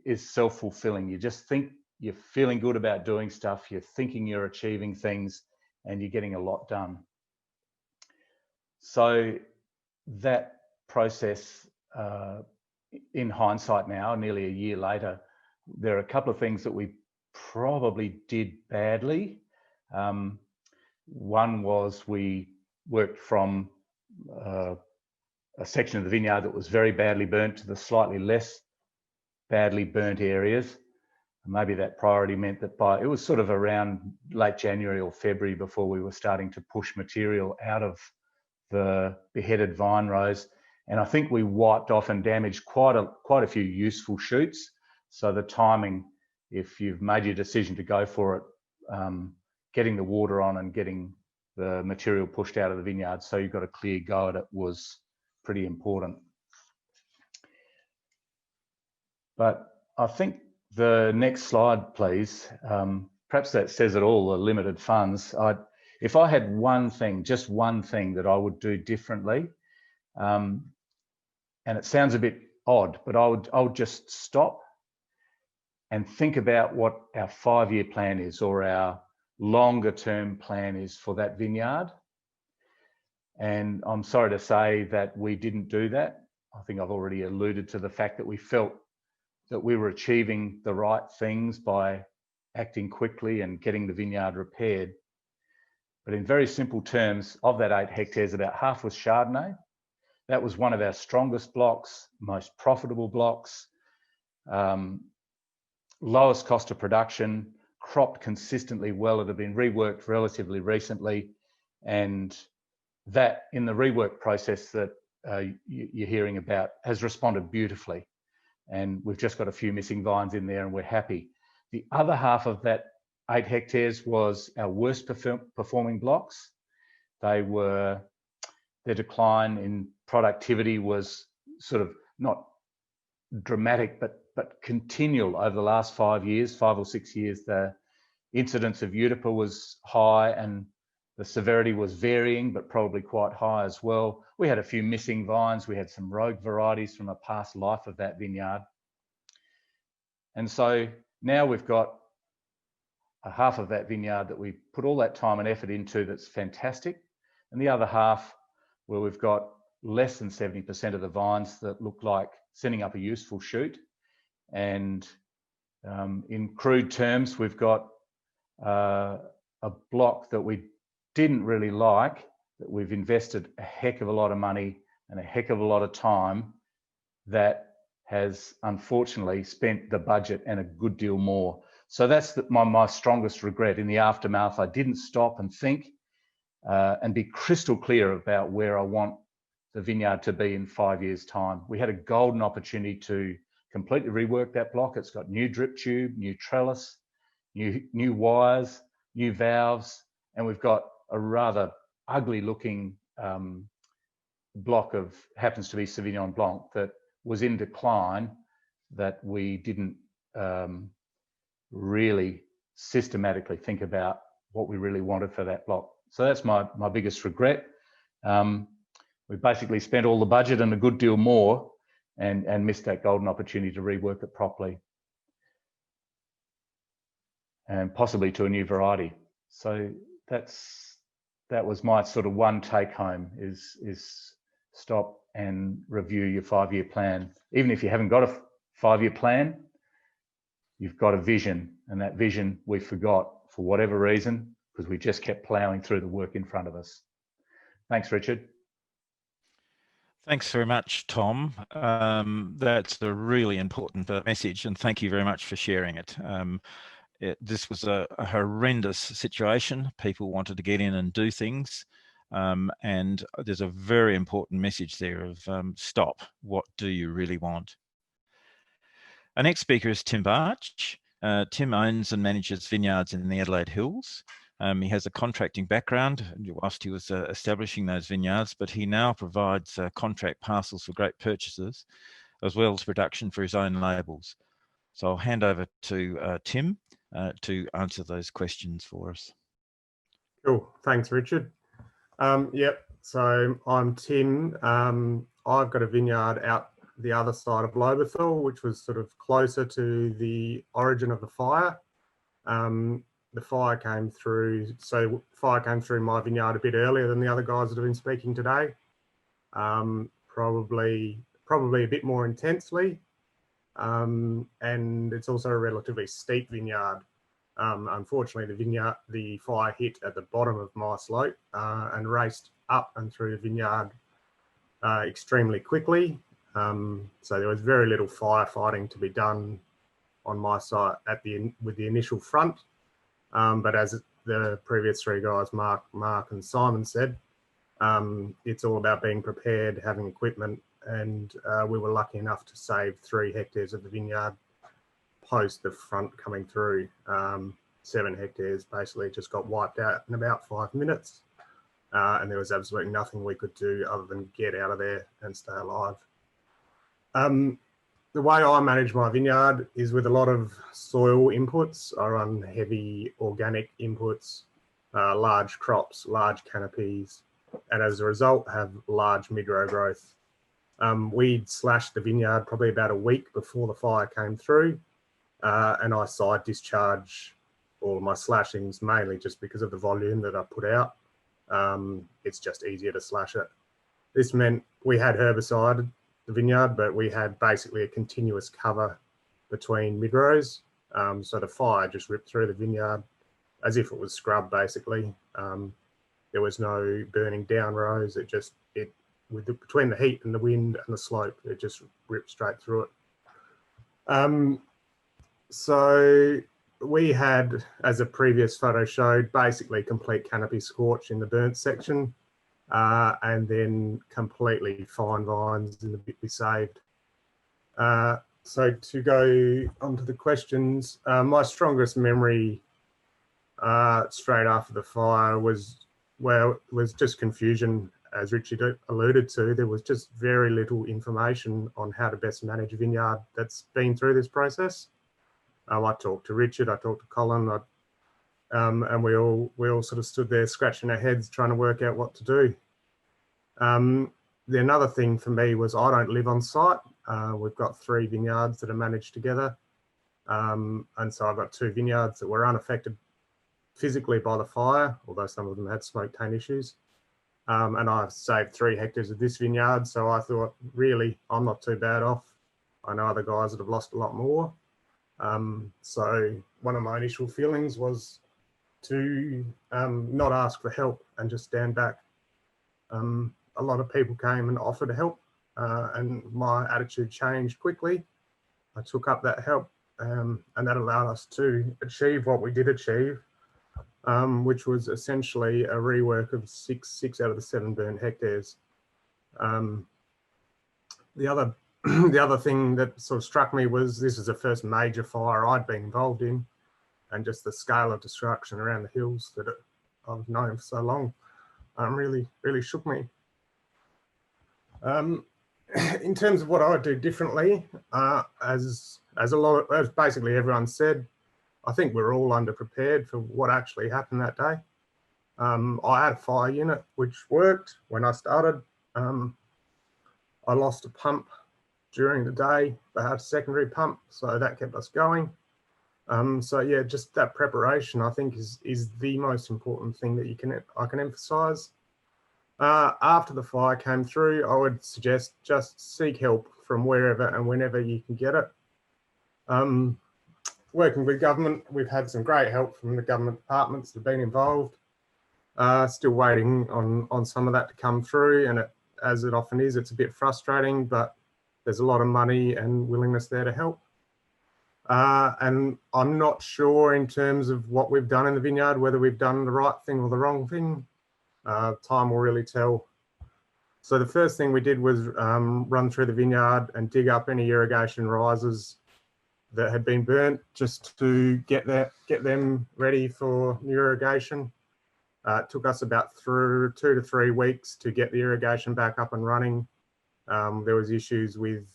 is self-fulfilling. You just think you're feeling good about doing stuff, you're thinking you're achieving things, and you're getting a lot done. So that process, in hindsight now, nearly a year later, there are a couple of things that we probably did badly. One was we worked from a section of the vineyard that was very badly burnt to the slightly less badly burnt areas. Maybe that priority meant that it was sort of around late January or February before we were starting to push material out of the beheaded vine rows. And I think we wiped off and damaged quite a few useful shoots. So the timing, if you've made your decision to go for it, getting the water on and getting the material pushed out of the vineyard so you've got a clear go at it was pretty important. But I think the next slide, please, perhaps that says it all, the limited funds. If I had one thing, just one thing that I would do differently, and it sounds a bit odd, but I would just stop and think about what our 5-year plan is or our longer term plan is for that vineyard. And I'm sorry to say that we didn't do that. I think I've already alluded to the fact that we felt that we were achieving the right things by acting quickly and getting the vineyard repaired. But in very simple terms, of that 8 hectares, about half was Chardonnay. That was one of our strongest blocks, most profitable blocks, lowest cost of production, cropped consistently well. It had been reworked relatively recently. And that, in the rework process that you're hearing about, has responded beautifully. And we've just got a few missing vines in there and we're happy. The other half of that 8 hectares was our worst performing blocks. Their decline in productivity was sort of not dramatic, but continual over the last 5 years, 5 or 6 years. The incidence of Utipa was high and the severity was varying, but probably quite high as well. We had a few missing vines. We had some rogue varieties from a past life of that vineyard. And so now we've got a half of that vineyard that we put all that time and effort into that's fantastic. And the other half where we've got less than 70% of the vines that look like sending up a useful shoot. And in crude terms, we've got a block that we didn't really like, that we've invested a heck of a lot of money and a heck of a lot of time that has unfortunately spent the budget and a good deal more. So that's my strongest regret. In the aftermath, I didn't stop and think and be crystal clear about where I want the vineyard to be in 5 years' time. We had a golden opportunity to completely rework that block. It's got new drip tube, new trellis, new wires, new valves, and we've got a rather ugly looking block of, happens to be Sauvignon Blanc, that was in decline, that we didn't really systematically think about what we really wanted for that block. So that's my biggest regret. We basically spent all the budget and a good deal more and missed that golden opportunity to rework it properly and possibly to a new variety. So that was my sort of one take home, is stop and review your 5-year plan. Even if you haven't got a 5-year plan, you've got a vision, and that vision we forgot for whatever reason, because we just kept ploughing through the work in front of us. Thanks, Richard. Thanks very much, Tom. That's a really important message, and thank you very much for sharing it. This was a horrendous situation. People wanted to get in and do things, and there's a very important message there of stop. What do you really want? Our next speaker is Tim Barch. Tim owns and manages vineyards in the Adelaide Hills. He has a contracting background whilst he was establishing those vineyards, but he now provides contract parcels for great purchasers, as well as production for his own labels. So I'll hand over to Tim to answer those questions for us. Cool, thanks, Richard. Yep, so I'm Tim. I've got a vineyard out the other side of Lobethal, which was sort of closer to the origin of the fire. The fire came through, my vineyard a bit earlier than the other guys that have been speaking today. Probably a bit more intensely. And it's also a relatively steep vineyard. Unfortunately, the fire hit at the bottom of my slope and raced up and through the vineyard extremely quickly. So there was very little firefighting to be done on my site with the initial front. But as the previous three guys, Mark and Simon said, it's all about being prepared, having equipment, and we were lucky enough to save 3 hectares of the vineyard post the front coming through. 7 hectares basically just got wiped out in about 5 minutes, and there was absolutely nothing we could do other than get out of there and stay alive. The way I manage my vineyard is with a lot of soil inputs. I run heavy organic inputs, large crops, large canopies, and as a result have large mid-row growth. We'd slashed the vineyard probably about a week before the fire came through, and I side discharge all my slashings mainly just because of the volume that I put out. It's just easier to slash it. This meant we had herbicide the vineyard, but we had basically a continuous cover between mid-rows. So the fire just ripped through the vineyard as if it was scrub basically. There was no burning down rows. Between the heat and the wind and the slope, it just ripped straight through it. So we had, as a previous photo showed, basically complete canopy scorch in the burnt section, and then completely fine vines in the bit we saved. So to go on to the questions, my strongest memory straight after the fire was just confusion. As Richard alluded to, there was just very little information on how to best manage a vineyard that's been through this process. I talked to Richard, I talked to Colin, and we all sort of stood there scratching our heads trying to work out what to do. The another thing for me was I don't live on site. We've got 3 vineyards that are managed together. And so I've got 2 vineyards that were unaffected physically by the fire, although some of them had smoke taint issues. And I've saved 3 hectares of this vineyard. So I thought, really, I'm not too bad off. I know other guys that have lost a lot more. So one of my initial feelings was to not ask for help and just stand back. a lot of people came and offered help, and my attitude changed quickly. I took up that help, and that allowed us to achieve what we did achieve, which was essentially a rework of six out of the 7 burnt hectares. The other thing that sort of struck me was this is the first major fire I'd been involved in, and just the scale of destruction around the hills that I've known for so long really shook me. In terms of what I would do differently, as basically everyone said, I think we're all underprepared for what actually happened that day. I had a fire unit which worked when I started. I lost a pump during the day. They had a secondary pump, so that kept us going. So yeah, just that preparation, I think, is the most important thing that I can emphasise. After the fire came through, I would suggest just seek help from wherever and whenever you can get it. Working with government, we've had some great help from the government departments that have been involved. Still waiting on some of that to come through, and as it often is, it's a bit frustrating, but there's a lot of money and willingness there to help. And I'm not sure in terms of what we've done in the vineyard, whether we've done the right thing or the wrong thing. Time will really tell. So the first thing we did was run through the vineyard and dig up any irrigation risers that had been burnt, just to get them ready for new irrigation. It took us about 2 to 3 weeks to get the irrigation back up and running. There was issues with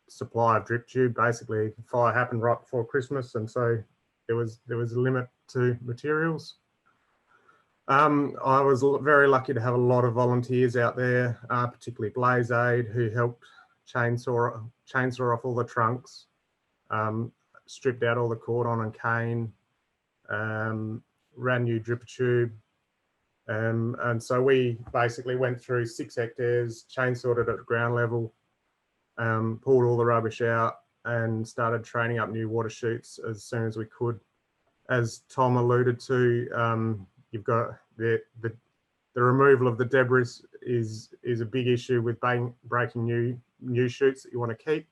supply of drip tube. Basically, the fire happened right before Christmas, and so there was a limit to materials. I was very lucky to have a lot of volunteers out there, particularly Blaze Aid, who helped chainsaw off all the trunks, stripped out all the cordon and cane, ran new drip tube. And so we basically went through 6 hectares, chainsawed it at ground level, pulled all the rubbish out, and started training up new water chutes as soon as we could. As Tom alluded to, you've got the removal of the debris is a big issue with breaking new chutes that you want to keep.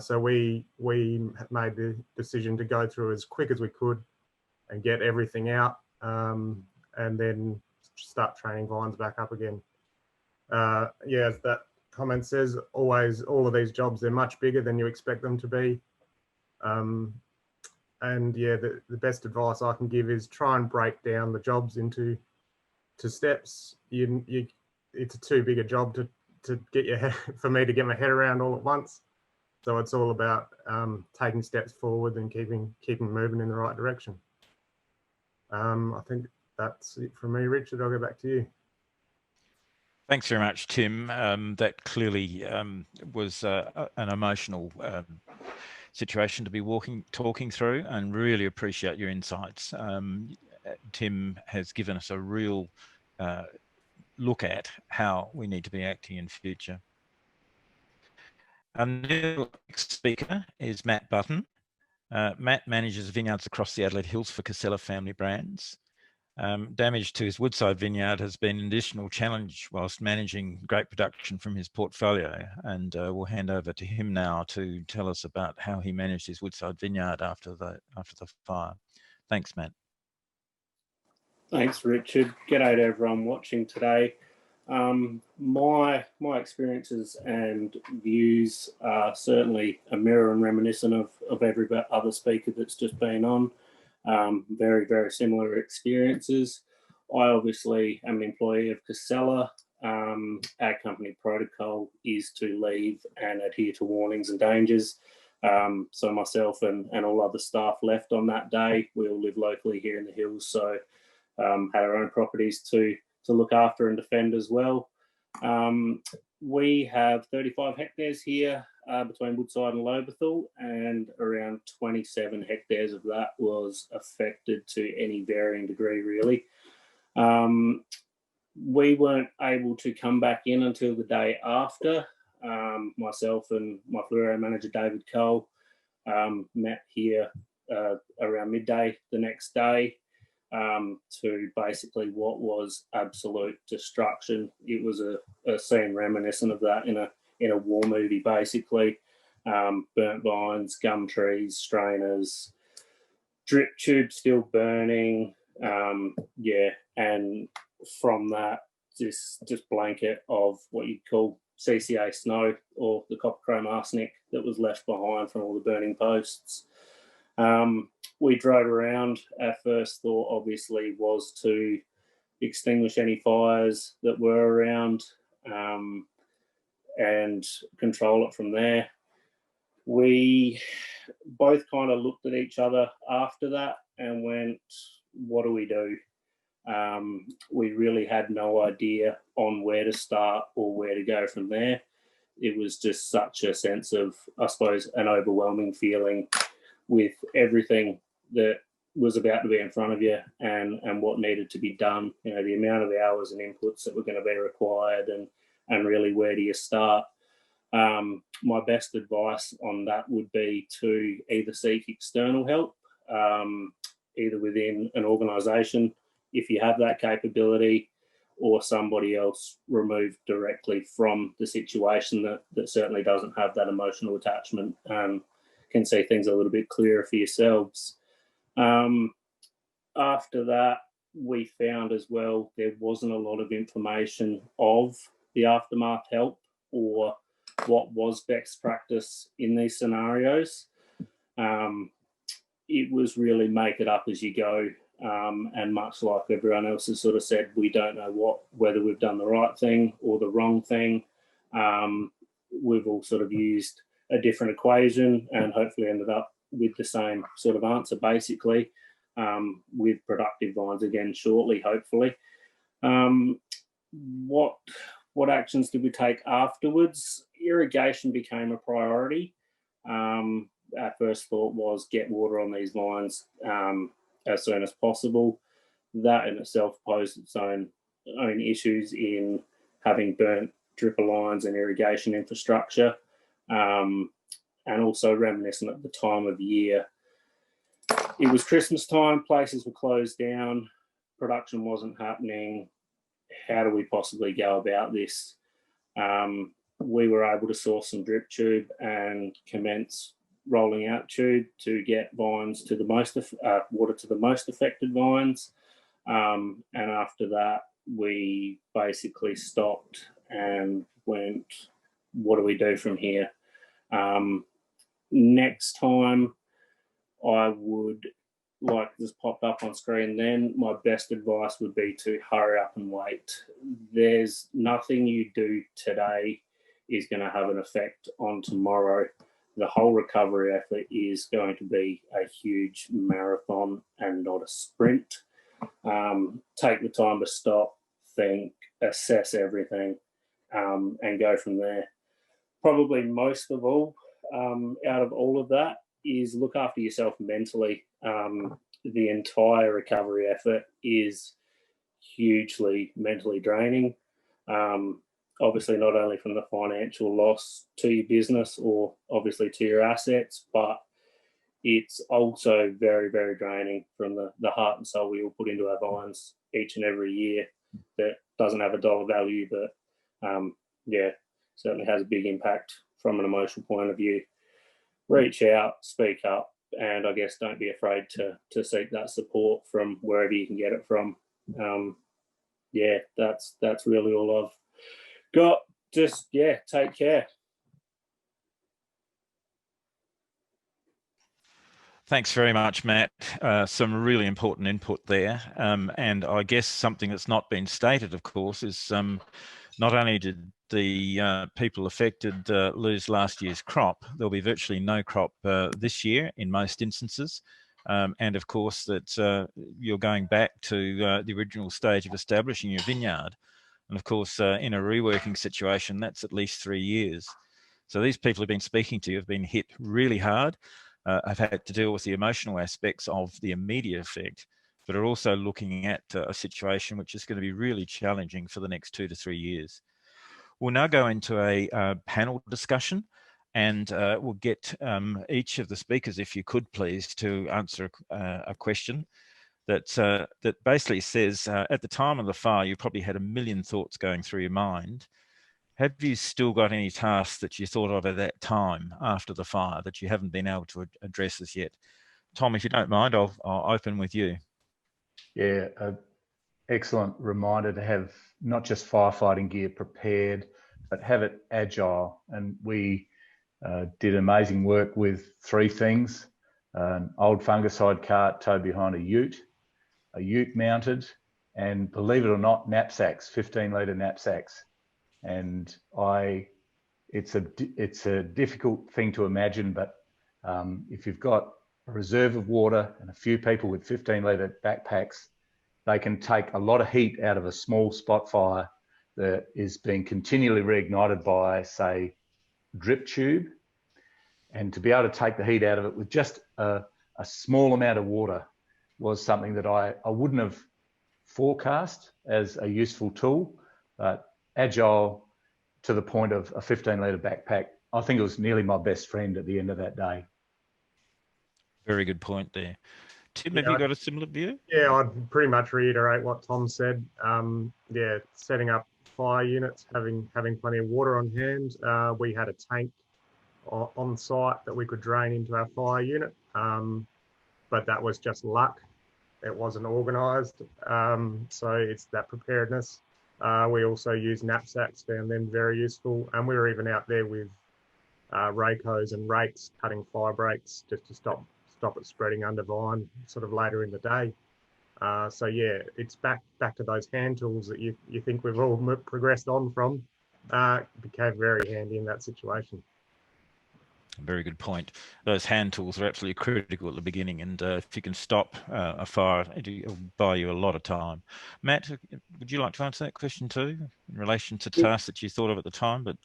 So we made the decision to go through as quick as we could and get everything out, and then start training vines back up again. Yeah, as that comment says, always all of these jobs, they're much bigger than you expect them to be. And yeah, the best advice I can give is try and break down the jobs into steps. It's too big a job to get your head, for me to get my head around all at once. So it's all about taking steps forward and keeping moving in the right direction. I think that's it from me, Richard. I'll go back to you. Thanks very much, Tim. That clearly was an emotional situation to be talking through, and really appreciate your insights. Tim has given us a real look at how we need to be acting in future. Our next speaker is Matt Button. Matt manages vineyards across the Adelaide Hills for Casella Family Brands. Damage to his Woodside vineyard has been an additional challenge whilst managing great production from his portfolio, and we'll hand over to him now to tell us about how he managed his Woodside vineyard after the fire. Thanks, Matt. Thanks, Richard. G'day to everyone watching today. My experiences and views are certainly a mirror and reminiscent of every other speaker that's just been on. Very, very similar experiences. I obviously am an employee of Casella. Our company protocol is to leave and adhere to warnings and dangers. So myself and all other staff left on that day. We all live locally here in the hills, so had our own properties to look after and defend as well. We have 35 hectares here between Woodside and Lobethal, and around 27 hectares of that was affected to any varying degree, really. We weren't able to come back in until the day after. Myself and my Fluoro manager, David Cole, met here around midday the next day. to basically what was absolute destruction. It was a scene reminiscent of that in a war movie, basically. Burnt vines, gum trees, strainers, drip tube still burning. Yeah, and from that, just blanket of what you'd call CCA snow, or the copper chrome arsenic that was left behind from all the burning posts. We drove around. Our first thought obviously was to extinguish any fires that were around, and control it from there. We both kind of looked at each other after that and went, what do we do? We really had no idea on where to start or where to go from there. It was just such a sense of, I suppose, an overwhelming feeling with everything that was about to be in front of you and what needed to be done. You know, the amount of hours and inputs that were going to be required, and really, where do you start? My best advice on that would be to either seek external help, either within an organisation, if you have that capability, or somebody else removed directly from the situation that certainly doesn't have that emotional attachment, can see things a little bit clearer for yourselves. After that, we found as well there wasn't a lot of information of the aftermath help or what was best practice in these scenarios. It was really make it up as you go. And much like everyone else has sort of said, we don't know whether we've done the right thing or the wrong thing. We've all sort of used a different equation and hopefully ended up with the same sort of answer, basically, with productive vines again shortly, hopefully. What actions did we take afterwards? Irrigation became a priority. Our first thought was get water on these vines as soon as possible. That in itself posed its own issues in having burnt dripper lines and irrigation infrastructure, and also reminiscent at the time of year. It was Christmas time, places were closed down, production wasn't happening. How do we possibly go about this? We were able to source some drip tube and commence rolling out tube to get vines to the most water to the most affected vines, and after that we basically stopped and went, what do we do from here? Next time, I would, like this popped up on screen then, my best advice would be to hurry up and wait. There's nothing you do today is going to have an effect on tomorrow. The whole recovery effort is going to be a huge marathon and not a sprint. Take the time to stop, think, assess everything, and go from there. Probably most of all, out of all of that, is look after yourself mentally. The entire recovery effort is hugely mentally draining. Obviously, not only from the financial loss to your business or obviously to your assets, but it's also very, very draining from the heart and soul we all put into our vines each and every year that doesn't have a dollar value, but certainly has a big impact from an emotional point of view. Reach out, speak up, and I guess don't be afraid to seek that support from wherever you can get it from. That's really all I've got. Just take care. Thanks very much, Matt. Some really important input there. And I guess something that's not been stated, of course, is not only did the people affected lose last year's crop, there'll be virtually no crop this year in most instances. And of course that you're going back to the original stage of establishing your vineyard. And of course, in a reworking situation, that's at least 3 years. So these people who've been speaking to you have been hit really hard. Have had to deal with the emotional aspects of the immediate effect, but are also looking at a situation which is going to be really challenging for the next 2 to 3 years. We'll now go into a panel discussion, and we'll get each of the speakers, if you could please, to answer a question. that basically says at the time of the fire, you probably had a million thoughts going through your mind. Have you still got any tasks that you thought of at that time after the fire that you haven't been able to address as yet? Tom, if you don't mind, I'll open with you. Yeah, excellent reminder to have not just firefighting gear prepared, but have it agile. And we did amazing work with 3 things: an old fungicide cart towed behind a ute mounted, and believe it or not, knapsacks, 15-litre knapsacks. And it's a difficult thing to imagine, but if you've got a reserve of water and a few people with 15-litre backpacks, they can take a lot of heat out of a small spot fire that is being continually reignited by, say, drip tube. And to be able to take the heat out of it with just a small amount of water was something that I wouldn't have forecast as a useful tool, but agile to the point of a 15-litre backpack, I think it was nearly my best friend at the end of that day. Very good point there. Tim, have you got a similar view? Yeah, I'd pretty much reiterate what Tom said. Yeah, setting up fire units, having plenty of water on hand. We had a tank on site that we could drain into our fire unit, but that was just luck. It wasn't organised, so it's that preparedness. We also use knapsacks, found them very useful, and we were even out there with rake hose and rakes cutting fire breaks just to stop it spreading under vine sort of later in the day. So yeah, it's back to those hand tools that you think we've all progressed on from. Became very handy in that situation. Very good point. Those hand tools are absolutely critical at the beginning, and if you can stop a fire, it'll buy you a lot of time. Matt, would you like to answer that question too, in relation to tasks that you thought of at the time? But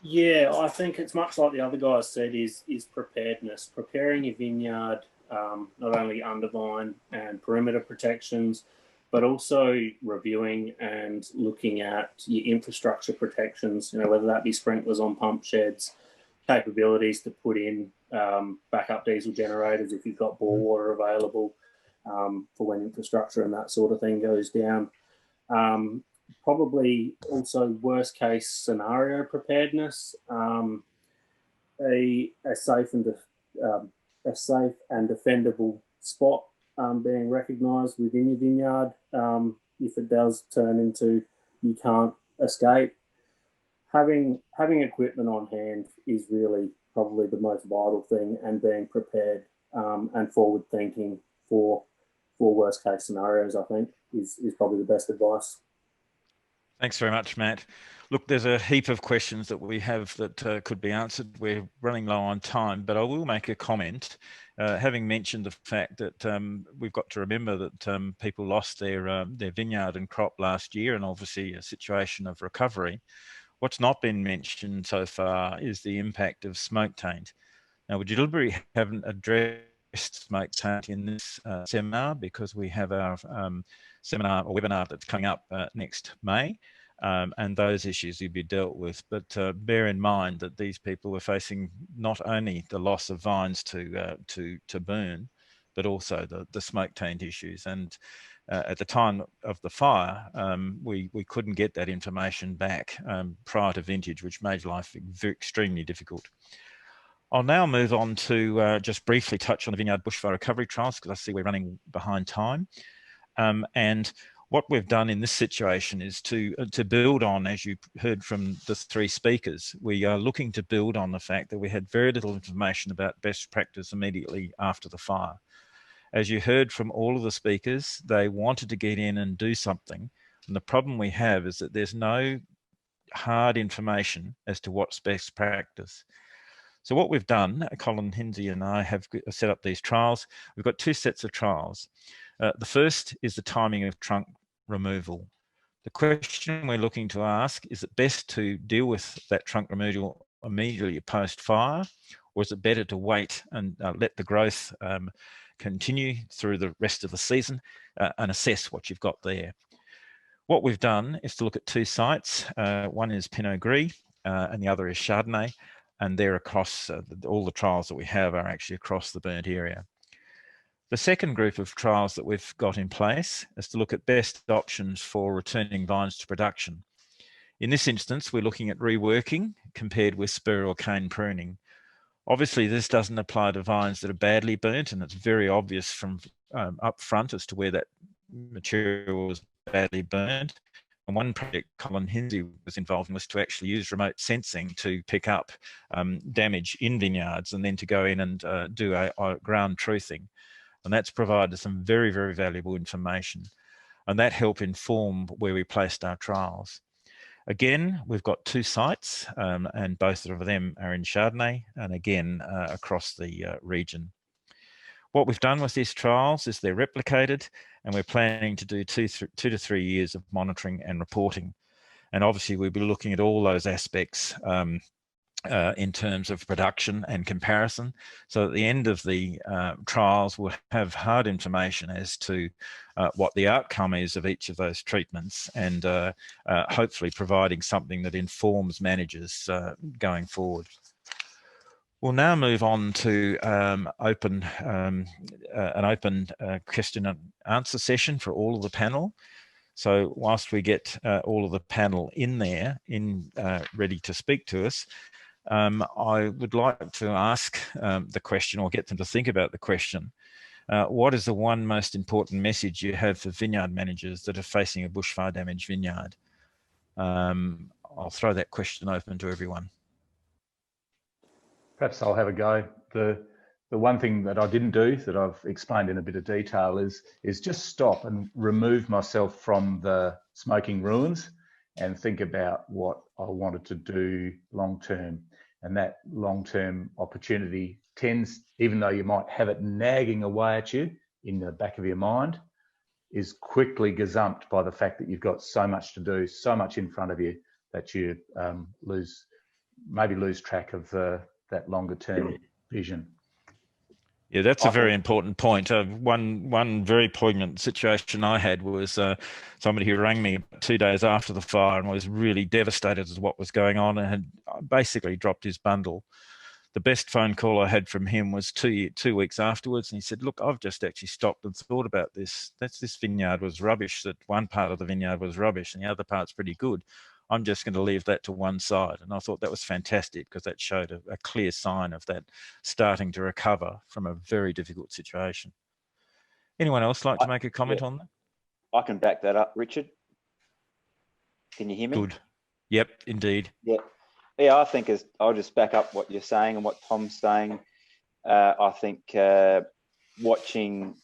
yeah, I think it's much like the other guys said, is preparedness. Preparing your vineyard, not only undervine and perimeter protections, but also reviewing and looking at your infrastructure protections, whether that be sprinklers on pump sheds, capabilities to put in backup diesel generators if you've got bore water available for when infrastructure and that sort of thing goes down. Probably also worst case scenario preparedness, a safe and defendable spot being recognised within your vineyard if it does turn into you can't escape. Having equipment on hand is really probably the most vital thing, and being prepared and forward thinking for worst case scenarios, I think, is probably the best advice. thanks very much, Matt. Look, there's a heap of questions that we have that could be answered. We're running low on time, but I will make a comment. Having mentioned the fact that we've got to remember that people lost their vineyard and crop last year, and obviously a situation of recovery. What's not been mentioned so far is the impact of smoke taint. Now, we deliberately haven't addressed smoke taint in this seminar because we have our seminar or webinar that's coming up next May, and those issues will be dealt with. But bear in mind that these people are facing not only the loss of vines to burn, but also the smoke taint issues. And at the time of the fire, we couldn't get that information back prior to vintage, which made life extremely difficult. I'll now move on to just briefly touch on the vineyard bushfire recovery trials, because I see we're running behind time. And what we've done in this situation is to build on, as you heard from the 3 speakers, we are looking to build on the fact that we had very little information about best practice immediately after the fire. As you heard from all of the speakers, they wanted to get in and do something. And the problem we have is that there's no hard information as to what's best practice. So what we've done, Colin Hinsey and I have set up these trials. We've got 2 sets of trials. The first is the timing of trunk removal. The question we're looking to ask, is it best to deal with that trunk removal immediately post-fire, or is it better to wait and let the growth continue through the rest of the season and assess what you've got there? What we've done is to look at 2 sites. One is Pinot Gris and the other is Chardonnay, and they're across all the trials that we have are actually across the burnt area. The second group of trials that we've got in place is to look at best options for returning vines to production. In this instance, we're looking at reworking compared with spur or cane pruning. Obviously, this doesn't apply to vines that are badly burnt, and it's very obvious from up front as to where that material was badly burnt. And one project Colin Hinsey was involved in was to actually use remote sensing to pick up damage in vineyards and then to go in and do a ground truthing. And that's provided some very, very valuable information. And that helped inform where we placed our trials. Again, we've got 2 sites and both of them are in Chardonnay and again across the region. What we've done with these trials is they're replicated and we're planning to do 2 to 3 years of monitoring and reporting. And obviously we'll be looking at all those aspects in terms of production and comparison. So at the end of the trials, we'll have hard information as to what the outcome is of each of those treatments and hopefully providing something that informs managers going forward. We'll now move on to an open question and answer session for all of the panel. So whilst we get all of the panel in there, ready to speak to us, I would like to ask the question or get them to think about the question. What is the one most important message you have for vineyard managers that are facing a bushfire damaged vineyard? I'll throw that question open to everyone. Perhaps I'll have a go. The one thing that I didn't do that I've explained in a bit of detail is just stop and remove myself from the smoking ruins and think about what I wanted to do long term. And that long term opportunity tends, even though you might have it nagging away at you in the back of your mind, is quickly gazumped by the fact that you've got so much to do, so much in front of you that you lose track of that longer term vision. Yeah, that's a very important point. One very poignant situation I had was somebody who rang me 2 days after the fire and was really devastated as to what was going on and had basically dropped his bundle. The best phone call I had from him was 2 weeks afterwards, and he said, "Look, I've just actually stopped and thought about this. This vineyard was rubbish. That one part of the vineyard was rubbish, and the other part's pretty good. I'm just going to leave that to one side." And I thought that was fantastic because that showed a clear sign of that starting to recover from a very difficult situation. Anyone else like to make a comment on that? I can back that up, Richard. Can you hear me? Good. Yep, indeed. Yeah, I think I'll just back up what you're saying and what Tom's saying. I think watching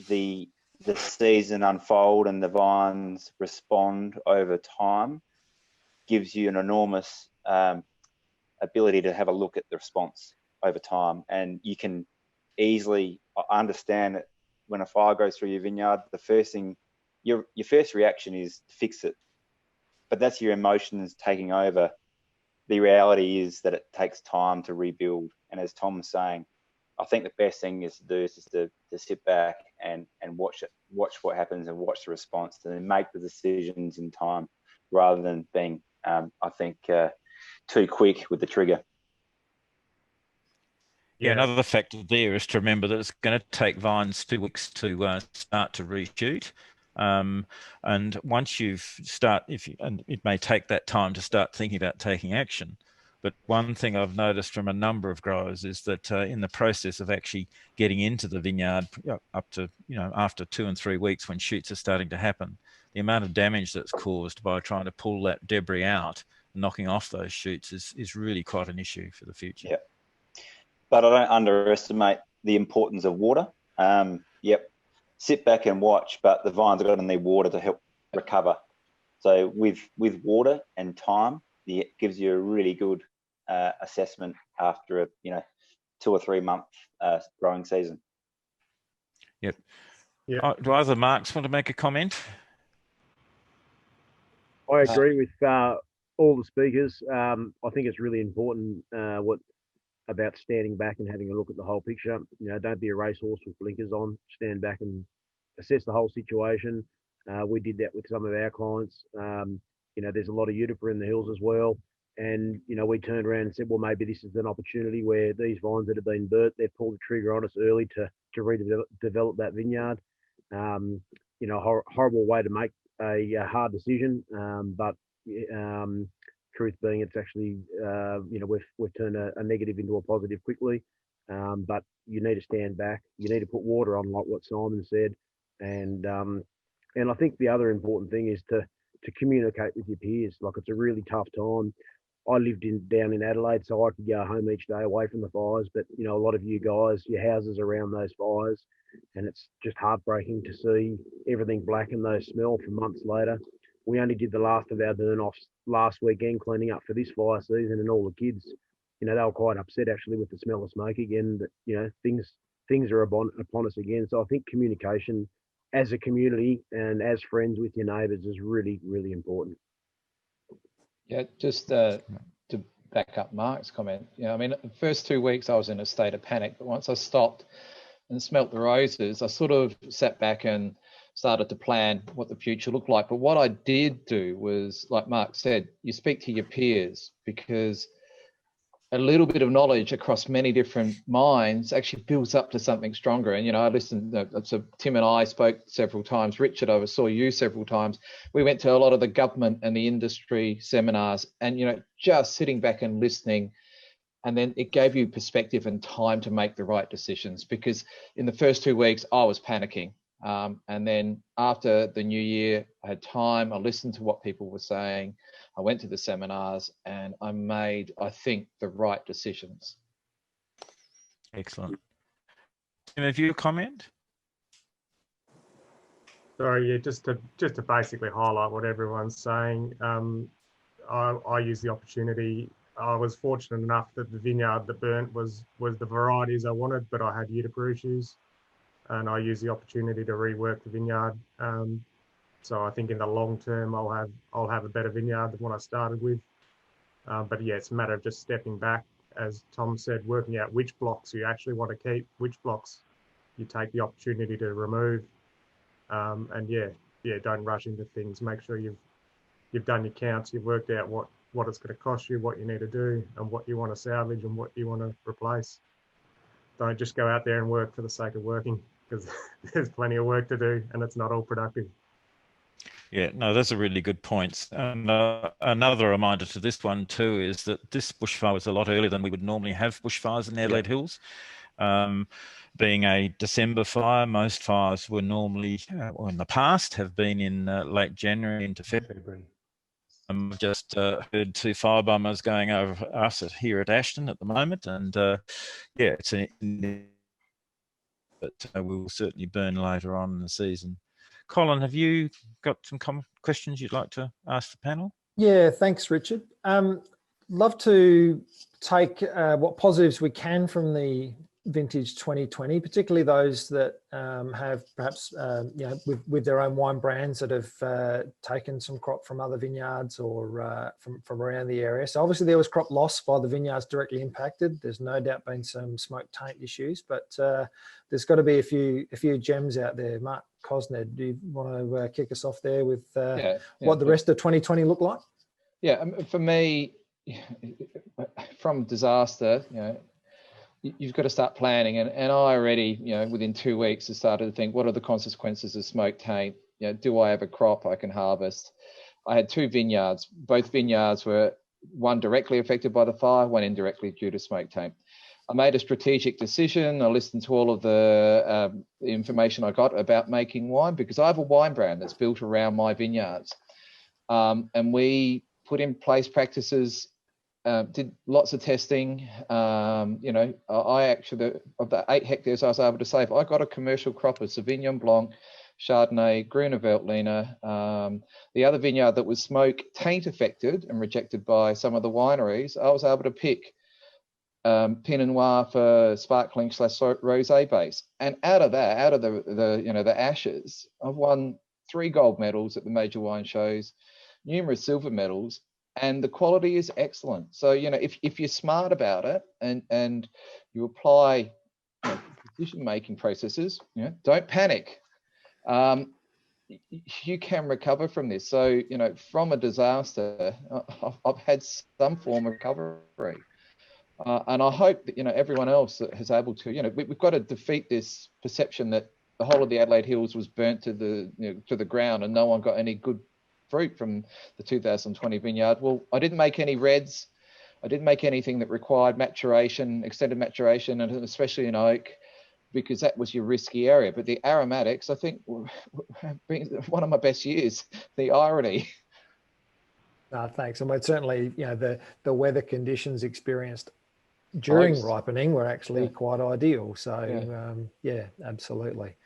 the season unfold and the vines respond over time gives you an enormous ability to have a look at the response over time. And you can easily understand that when a fire goes through your vineyard, the first thing, your first reaction is to fix it. But that's your emotions taking over. The reality is that it takes time to rebuild. And as Tom was saying, I think the best thing is to do is just to sit back and watch what happens and watch the response and then make the decisions in time rather than being, I think, too quick with the trigger. Yeah, another factor there is to remember that it's going to take vines 2 weeks to start to reshoot. And once and it may take that time to start thinking about taking action. But one thing I've noticed from a number of growers is that in the process of actually getting into the vineyard up to, after 2 and 3 weeks when shoots are starting to happen, the amount of damage that's caused by trying to pull that debris out, knocking off those shoots is really quite an issue for the future. Yeah. But I don't underestimate the importance of water. Sit back and watch, but the vines are going to need water to help recover. So with water and time, it gives you a really good assessment after a 2 or 3 month growing season. Yep. Yeah. Do other Marks want to make a comment? I agree with all the speakers. I think it's really important about standing back and having a look at the whole picture. Don't be a racehorse with blinkers on. Stand back and assess the whole situation. We did that with some of our clients. There's a lot of Utipa in the hills as well. And, we turned around and said, well, maybe this is an opportunity where these vines that have been burnt, they've pulled the trigger on us early to to redevelop that vineyard. You know, horrible way to make a hard decision, but truth being, it's actually you know, we've turned a negative into a positive quickly. But you need to stand back. You need to put water on, like what Simon said, and I think the other important thing is to communicate with your peers. Like, it's a really tough time. I lived down in Adelaide, so I could go home each day away from the fires. But you know, a lot of you guys, your houses around those fires, and it's just heartbreaking to see everything black and those smell for months later. We only did the last of our burn-offs last weekend, cleaning up for this fire season, and all the kids, you know, they were quite upset actually with the smell of smoke again. That, you know, things are upon us again. So I think communication as a community and as friends with your neighbours is really, really important. Yeah, just to back up Mark's comment, you know, I mean, the first 2 weeks I was in a state of panic, but once I stopped and smelt the roses, I sort of sat back and started to plan what the future looked like. But what I did do was, like Mark said, you speak to your peers, because a little bit of knowledge across many different minds actually builds up to something stronger. And, you know, I listened, so Tim and I spoke several times. Richard, I saw you several times. We went to a lot of the government and the industry seminars, and, you know, just sitting back and listening. And then it gave you perspective and time to make the right decisions, because in the first 2 weeks I was panicking. And then after the new year, I had time, I listened to what people were saying, I went to the seminars, and I made, I think, the right decisions. Excellent. Tim, have you a comment? Sorry, yeah, just to basically highlight what everyone's saying. I used the opportunity. I was fortunate enough that the vineyard that burnt was the varieties I wanted, but I had Yidapur issues, and I used the opportunity to rework the vineyard. So I think in the long term, I'll have a better vineyard than what I started with. But yeah, it's a matter of just stepping back, as Tom said, working out which blocks you actually want to keep, which blocks you take the opportunity to remove, and yeah, don't rush into things. Make sure you've done your counts, you've worked out what it's going to cost you, what you need to do, and what you want to salvage and what you want to replace. Don't just go out there and work for the sake of working, because there's plenty of work to do and it's not all productive. Yeah, no, that's a really good point. And another reminder to this one too is that this bushfire was a lot earlier than we would normally have bushfires in Adelaide Hills. Being a December fire, most fires were normally, or in the past, have been in late January into February. I've just heard 2 fire bombers going over us here at Ashton at the moment, and yeah, but we will certainly burn later on in the season. Colin, have you got some questions you'd like to ask the panel? Yeah, thanks, Richard. Love to take what positives we can from the vintage 2020, particularly those that have perhaps you know, with their own wine brands that have taken some crop from other vineyards or from around the area. So obviously there was crop loss by the vineyards directly impacted. There's no doubt been some smoke taint issues, but there's got to be a few gems out there. Mark Cosned, do you want to kick us off there with what the rest of 2020 looked like? Yeah, for me, from disaster, you know, you've got to start planning, and I already, you know, within 2 weeks have started to think, what are the consequences of smoke taint? You know, do I have a crop I can harvest? I had 2 vineyards. Both vineyards were, one directly affected by the fire, one indirectly due to smoke taint. I made a strategic decision. I listened to all of the information I got about making wine, because I have a wine brand that's built around my vineyards, and we put in place practices. Did lots of testing. You know, I actually, of the 8 hectares I was able to save, I got a commercial crop of Sauvignon Blanc, Chardonnay, Gruner Veltliner. The other vineyard that was smoke taint affected and rejected by some of the wineries, I was able to pick Pinot Noir for sparkling / rosé base. And out of the you know, the ashes, I've won 3 gold medals at the major wine shows, numerous silver medals. And the quality is excellent. So, you know, if you're smart about it and you apply, you know, decision-making processes, you know, don't panic. You can recover from this. So, you know, from a disaster, I've had some form of recovery. And I hope that, everyone else that is able to, we've got to defeat this perception that the whole of the Adelaide Hills was burnt to the ground and no one got any good fruit from the 2020 vineyard. Well, I didn't make any reds. I didn't make anything that required maturation, extended maturation, and especially in oak, because that was your risky area. But the aromatics, I think, have been one of my best years. The irony. Thanks. And certainly, the weather conditions experienced during ripening were actually quite ideal. So, yeah, absolutely.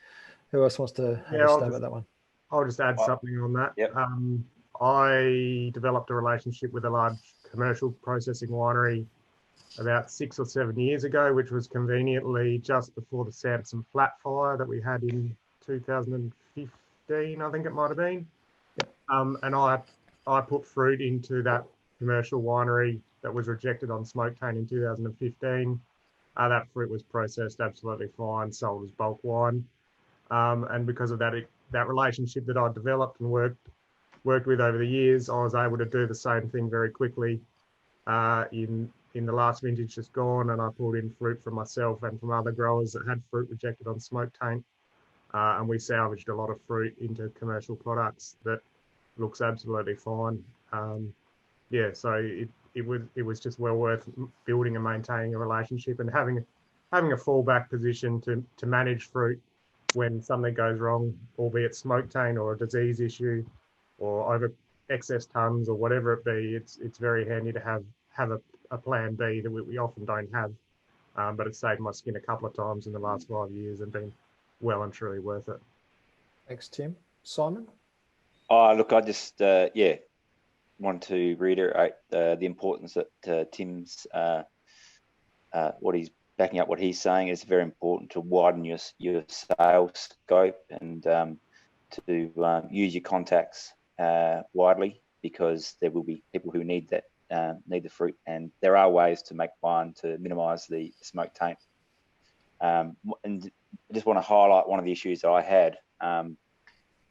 Who else wants to have a stab at that one? I'll just add something on that. Yep. I developed a relationship with a large commercial processing winery about 6 or 7 years ago, which was conveniently just before the Samson Flat fire that we had in 2015, I think it might have been. Yep. And I put fruit into that commercial winery that was rejected on smoke taint in 2015. That fruit was processed absolutely fine, sold as bulk wine. And because of that, that relationship that I developed and worked with over the years, I was able to do the same thing very quickly in the last vintage just gone, and I pulled in fruit from myself and from other growers that had fruit rejected on smoke taint, and we salvaged a lot of fruit into commercial products that looks absolutely fine. So it was just well worth building and maintaining a relationship and having a fallback position to manage fruit when something goes wrong, albeit smoke taint or a disease issue or over excess tons or whatever it be. It's very handy to have a plan B that we often don't have, but it's saved my skin a couple of times in the last 5 years and been well and truly worth it. Thanks, Tim. Simon? Look, I just want to reiterate the importance that Tim's what he's backing up what he's saying is very important to widen your sales scope and to use your contacts widely, because there will be people who need the fruit, and there are ways to make wine to minimise the smoke taint. And I just want to highlight one of the issues that I had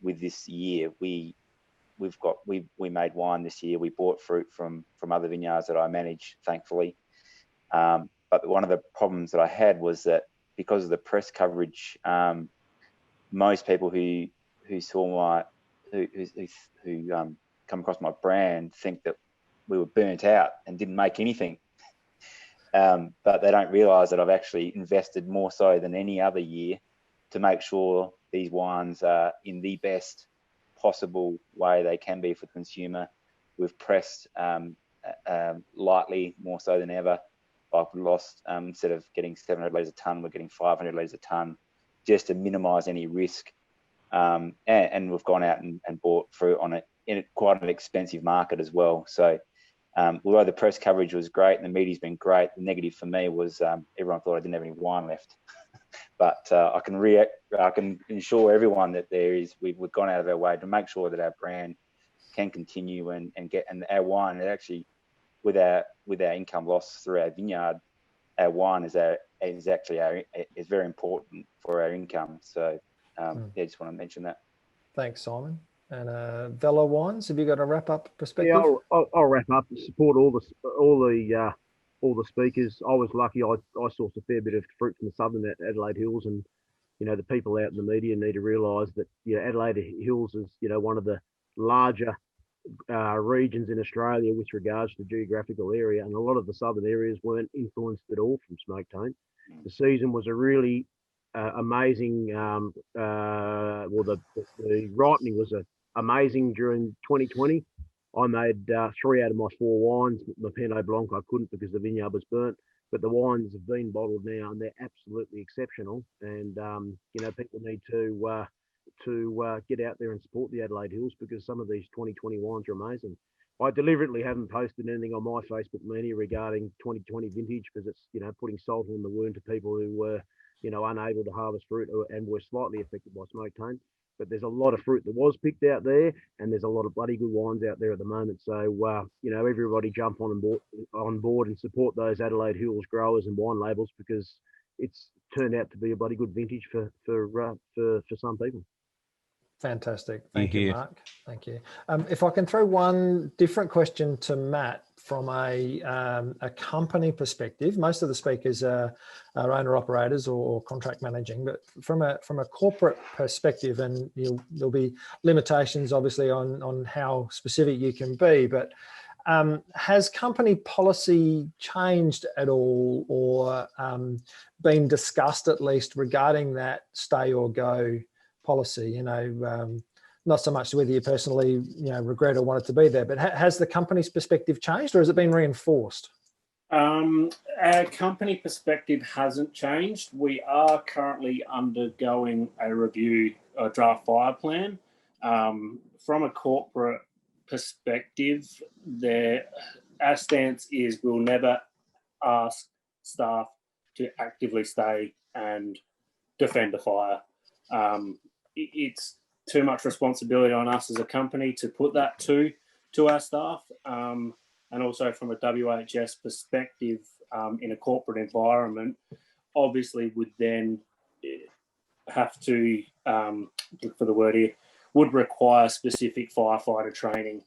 with this year. We made wine this year. We bought fruit from other vineyards that I manage, thankfully. But one of the problems that I had was that because of the press coverage, most people who saw who come across my brand think that we were burnt out and didn't make anything. But they don't realise that I've actually invested more so than any other year to make sure these wines are in the best possible way they can be for the consumer. We've pressed lightly, more so than ever. Like we lost, instead of getting 700 litres a tonne, we're getting 500 litres a tonne, just to minimise any risk. And we've gone out and bought fruit on it in quite an expensive market as well. So although the press coverage was great and the media's been great, the negative for me was everyone thought I didn't have any wine left. But I can assure everyone that we've gone out of our way to make sure that our brand can continue and our wine, it actually, with our income loss through our vineyard, our wine is very important for our income. So just want to mention that. Thanks, Simon. And Velo Wines, have you got a wrap up perspective? Yeah, I'll wrap up. Support all the speakers. I was lucky. I sourced a fair bit of fruit from the southern Adelaide Hills, and the people out in the media need to realise that Adelaide Hills is one of the larger regions in Australia with regards to the geographical area, and a lot of the southern areas weren't influenced at all from smoke taint. The season was a really amazing. The ripening was amazing during 2020. I made 3 out of my 4 wines. My Pinot Blanc I couldn't because the vineyard was burnt, but the wines have been bottled now and they're absolutely exceptional. And people need to get out there and support the Adelaide Hills, because some of these 2020 wines are amazing. I deliberately haven't posted anything on my Facebook media regarding 2020 vintage, because it's putting salt on the wound to people who were unable to harvest fruit and were slightly affected by smoke taint. But there's a lot of fruit that was picked out there, and there's a lot of bloody good wines out there at the moment. So everybody jump on board and support those Adelaide Hills growers and wine labels, because it's turned out to be a bloody good vintage for some people. Fantastic. Thank you, here. Mark. Thank you. If I can throw one different question to Matt from a company perspective. Most of the speakers are owner operators or contract managing, but from a corporate perspective, and there'll be limitations obviously on how specific you can be, but has company policy changed at all, or been discussed at least regarding that stay or go policy? Not so much whether you personally, regret or wanted to be there, but has the company's perspective changed, or has it been reinforced? Our company perspective hasn't changed. We are currently undergoing a review, a draft fire plan. From a corporate perspective, our stance is we'll never ask staff to actively stay and defend a fire. It's too much responsibility on us as a company to put that to our staff. And also from a WHS perspective, in a corporate environment, obviously would then have to, look for the word here, would require specific firefighter training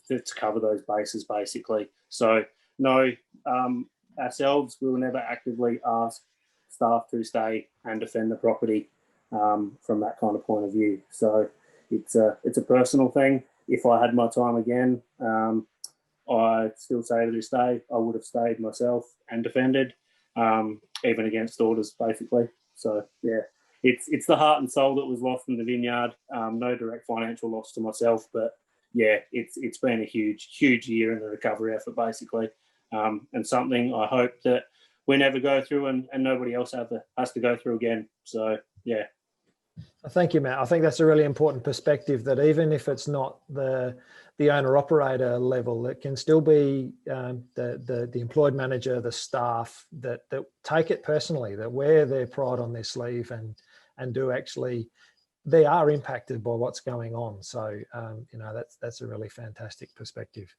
to cover those bases, basically. So no, ourselves, we will never actively ask staff to stay and defend the property from that kind of point of view. So it's a personal thing. If I had my time again, I still say to this day, I would have stayed myself and defended, even against orders, basically. So yeah, it's the heart and soul that was lost in the vineyard. No direct financial loss to myself, but yeah, it's been a huge year in the recovery effort, basically, and something I hope that we never go through and nobody else has to go through again. So yeah. Thank you, Matt. I think that's a really important perspective, that even if it's not the owner-operator level, it can still be the employed manager, the staff that take it personally, that wear their pride on their sleeve and do actually, they are impacted by what's going on. So, that's a really fantastic perspective.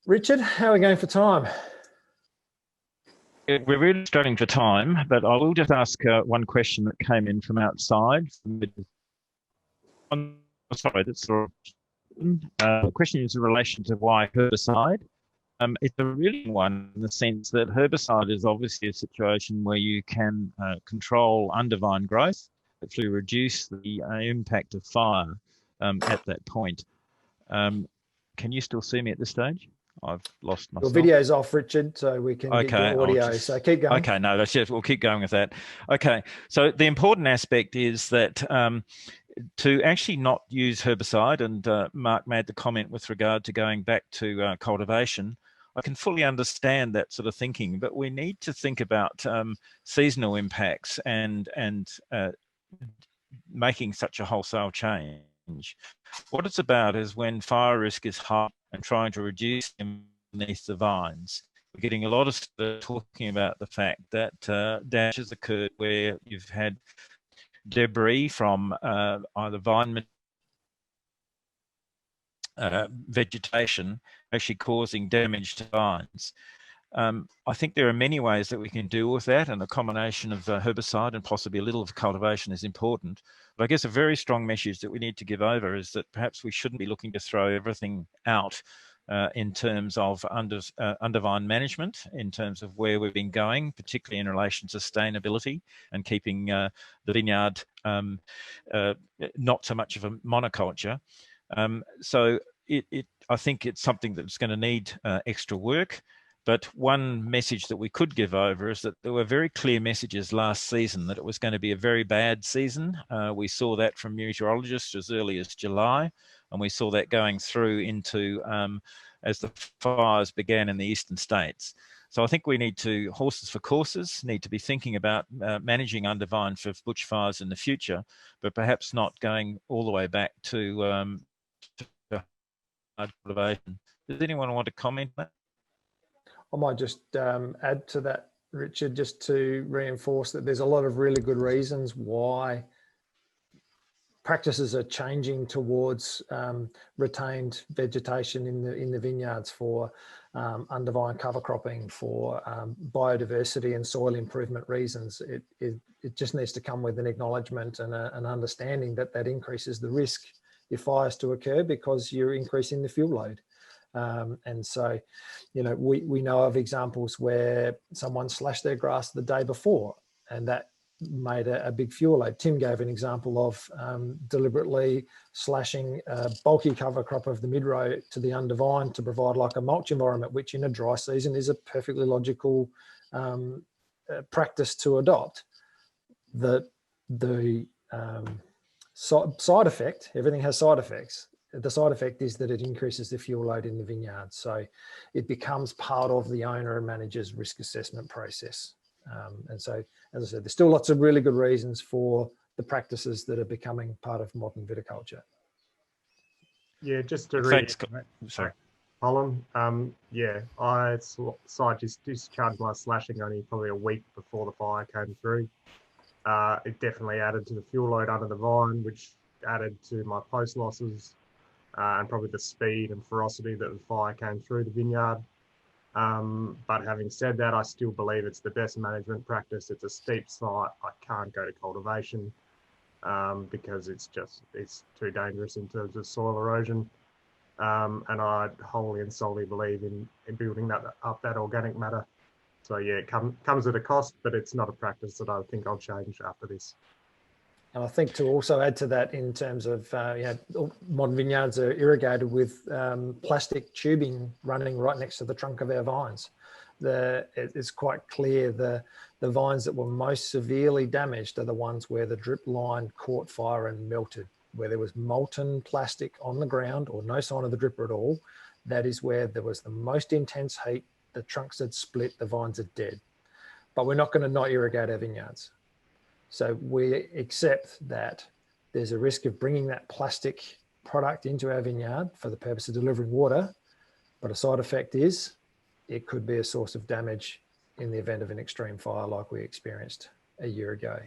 Richard, how are we going for time? We're really struggling for time, but I will just ask one question that came in from outside. Sorry, that's the question is in relation to why herbicide. It's a really one in the sense that herbicide is obviously a situation where you can control undervine growth, actually reduce the impact of fire at that point. Can you still see me at this stage? I've lost myself. Your video's off, Richard, so we can get your audio. So keep going. Okay, no, that's just, we'll keep going with that. Okay, so the important aspect is that to actually not use herbicide, and Mark made the comment with regard to going back to cultivation, I can fully understand that sort of thinking, but we need to think about seasonal impacts and making such a wholesale change. What it's about is when fire risk is high and trying to reduce beneath the vines. We're getting a lot of talking about the fact that damage has occurred where you've had debris from either vine vegetation actually causing damage to vines. I think there are many ways that we can deal with that, and a combination of herbicide and possibly a little of cultivation is important. But I guess a very strong message that we need to give over is that perhaps we shouldn't be looking to throw everything out in terms of undervine management, in terms of where we've been going, particularly in relation to sustainability and keeping the vineyard not so much of a monoculture. So I think it's something that's going to need extra work. But one message that we could give over is that there were very clear messages last season that it was going to be a very bad season. We saw that from meteorologists as early as July, and we saw that going through into as the fires began in the eastern states. So I think we need to, horses for courses, need to be thinking about managing undervine for bushfires in the future, but perhaps not going all the way back to cultivation. Does anyone want to comment on that? I might just add to that, Richard, just to reinforce that there's a lot of really good reasons why practices are changing towards retained vegetation in the vineyards for undervine cover cropping, for biodiversity and soil improvement reasons. It just needs to come with an acknowledgement and an understanding that that increases the risk if fires to occur because you're increasing the fuel load. And so, you know, we know of examples where someone slashed their grass the day before and that made a big fuel load. Tim gave an example of deliberately slashing a bulky cover crop of the mid-row to the undervine to provide like a mulch environment, which in a dry season is a perfectly logical practice to adopt. The side effect, everything has side effects. The side effect is that it increases the fuel load in the vineyard. So it becomes part of the owner and manager's risk assessment process. And so, as I said, there's still lots of really good reasons for the practices that are becoming part of modern viticulture. Yeah, just to Thanks. Sorry, Colin. Yeah, I discharged my slashing only probably a week before the fire came through. It definitely added to the fuel load under the vine, which added to my post losses and probably the speed and ferocity that the fire came through the vineyard. But having said that, I still believe it's the best management practice. It's a steep site. I can't go to cultivation because it's too dangerous in terms of soil erosion. And I wholly and solely believe in building that organic matter. So yeah, it comes at a cost, but it's not a practice that I think I'll change after this. And I think to also add to that, in terms of modern vineyards are irrigated with plastic tubing running right next to the trunk of our vines. It's quite clear the vines that were most severely damaged are the ones where the drip line caught fire and melted, where there was molten plastic on the ground or no sign of the dripper at all. That is where there was the most intense heat. The trunks had split, the vines are dead. But we're not going to not irrigate our vineyards. So we accept that there's a risk of bringing that plastic product into our vineyard for the purpose of delivering water, but a side effect is it could be a source of damage in the event of an extreme fire like we experienced a year ago.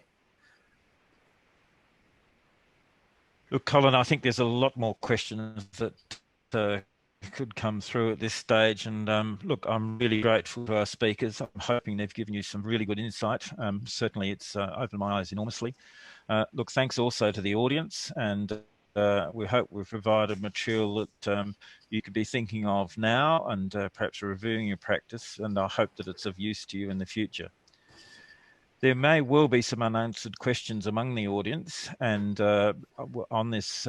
Look, Colin, I think there's a lot more questions that could come through at this stage. And look, I'm really grateful to our speakers. I'm hoping they've given you some really good insight. Certainly it's opened my eyes enormously. Look, thanks also to the audience, and we hope we've provided material that you could be thinking of now and perhaps reviewing your practice, and I hope that it's of use to you in the future. There may well be some unanswered questions among the audience, and on this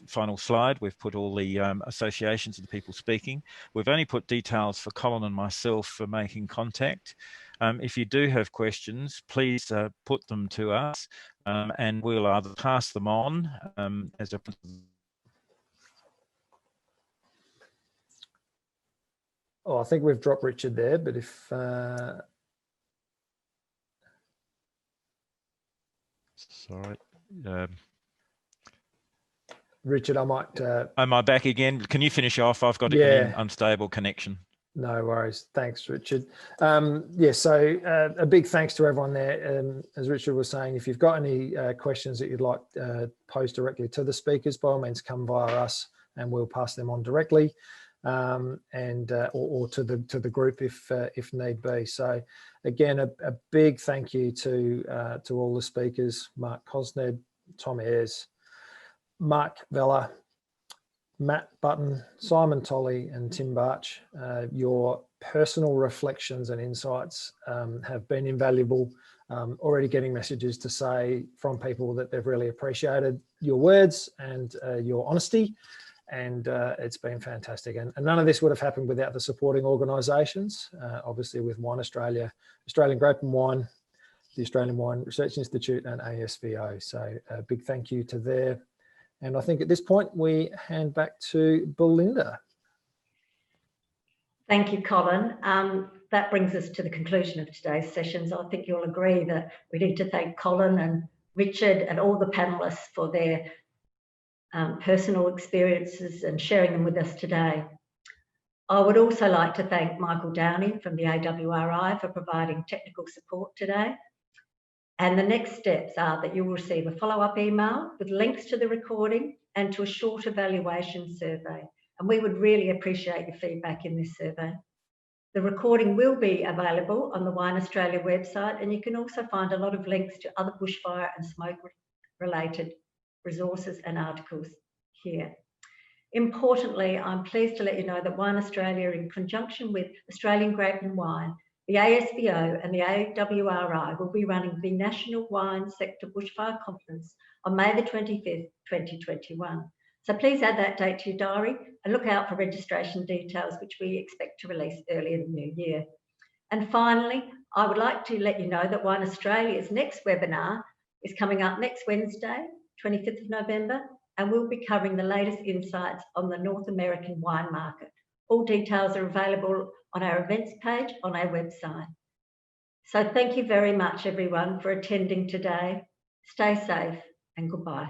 final slide, we've put all the associations of the people speaking. We've only put details for Colin and myself for making contact. If you do have questions, please put them to us, and we'll either pass them on as a... Oh, I think we've dropped Richard there, but if... Sorry. Richard, I might... Am I back again? Can you finish off? I've got an unstable connection. No worries. Thanks, Richard. So a big thanks to everyone there. As Richard was saying, if you've got any questions that you'd like posed directly to the speakers, by all means come via us and we'll pass them on directly, or to the group if need be. So again, a big thank you to all the speakers: Mark Cosned, Tom Ayres, Mark Vella, Matt Button, Simon Tolley and Tim Barch. Your personal reflections and insights have been invaluable. Already getting messages to say from people that they've really appreciated your words and your honesty, and it's been fantastic. And none of this would have happened without the supporting organisations, obviously with Wine Australia, Australian Grape and Wine, the Australian Wine Research Institute and ASVO. So a big thank you to there. And I think at this point, we hand back to Belinda. Thank you, Colin. That brings us to the conclusion of today's sessions. I think you'll agree that we need to thank Colin and Richard and all the panellists for their personal experiences and sharing them with us today. I would also like to thank Michael Downey from the AWRI for providing technical support today. And the next steps are that you will receive a follow-up email with links to the recording and to a short evaluation survey. And we would really appreciate your feedback in this survey. The recording will be available on the Wine Australia website, and you can also find a lot of links to other bushfire and smoke-related resources and articles here. Importantly, I'm pleased to let you know that Wine Australia, in conjunction with Australian Grape and Wine, the ASBO and the AWRI, will be running the National Wine Sector Bushfire Conference on May the 25th, 2021. So please add that date to your diary and look out for registration details, which we expect to release early in the new year. And finally, I would like to let you know that Wine Australia's next webinar is coming up next Wednesday, 25th of November, and we'll be covering the latest insights on the North American wine market. All details are available on our events page on our website. So thank you very much, everyone, for attending today. Stay safe and goodbye.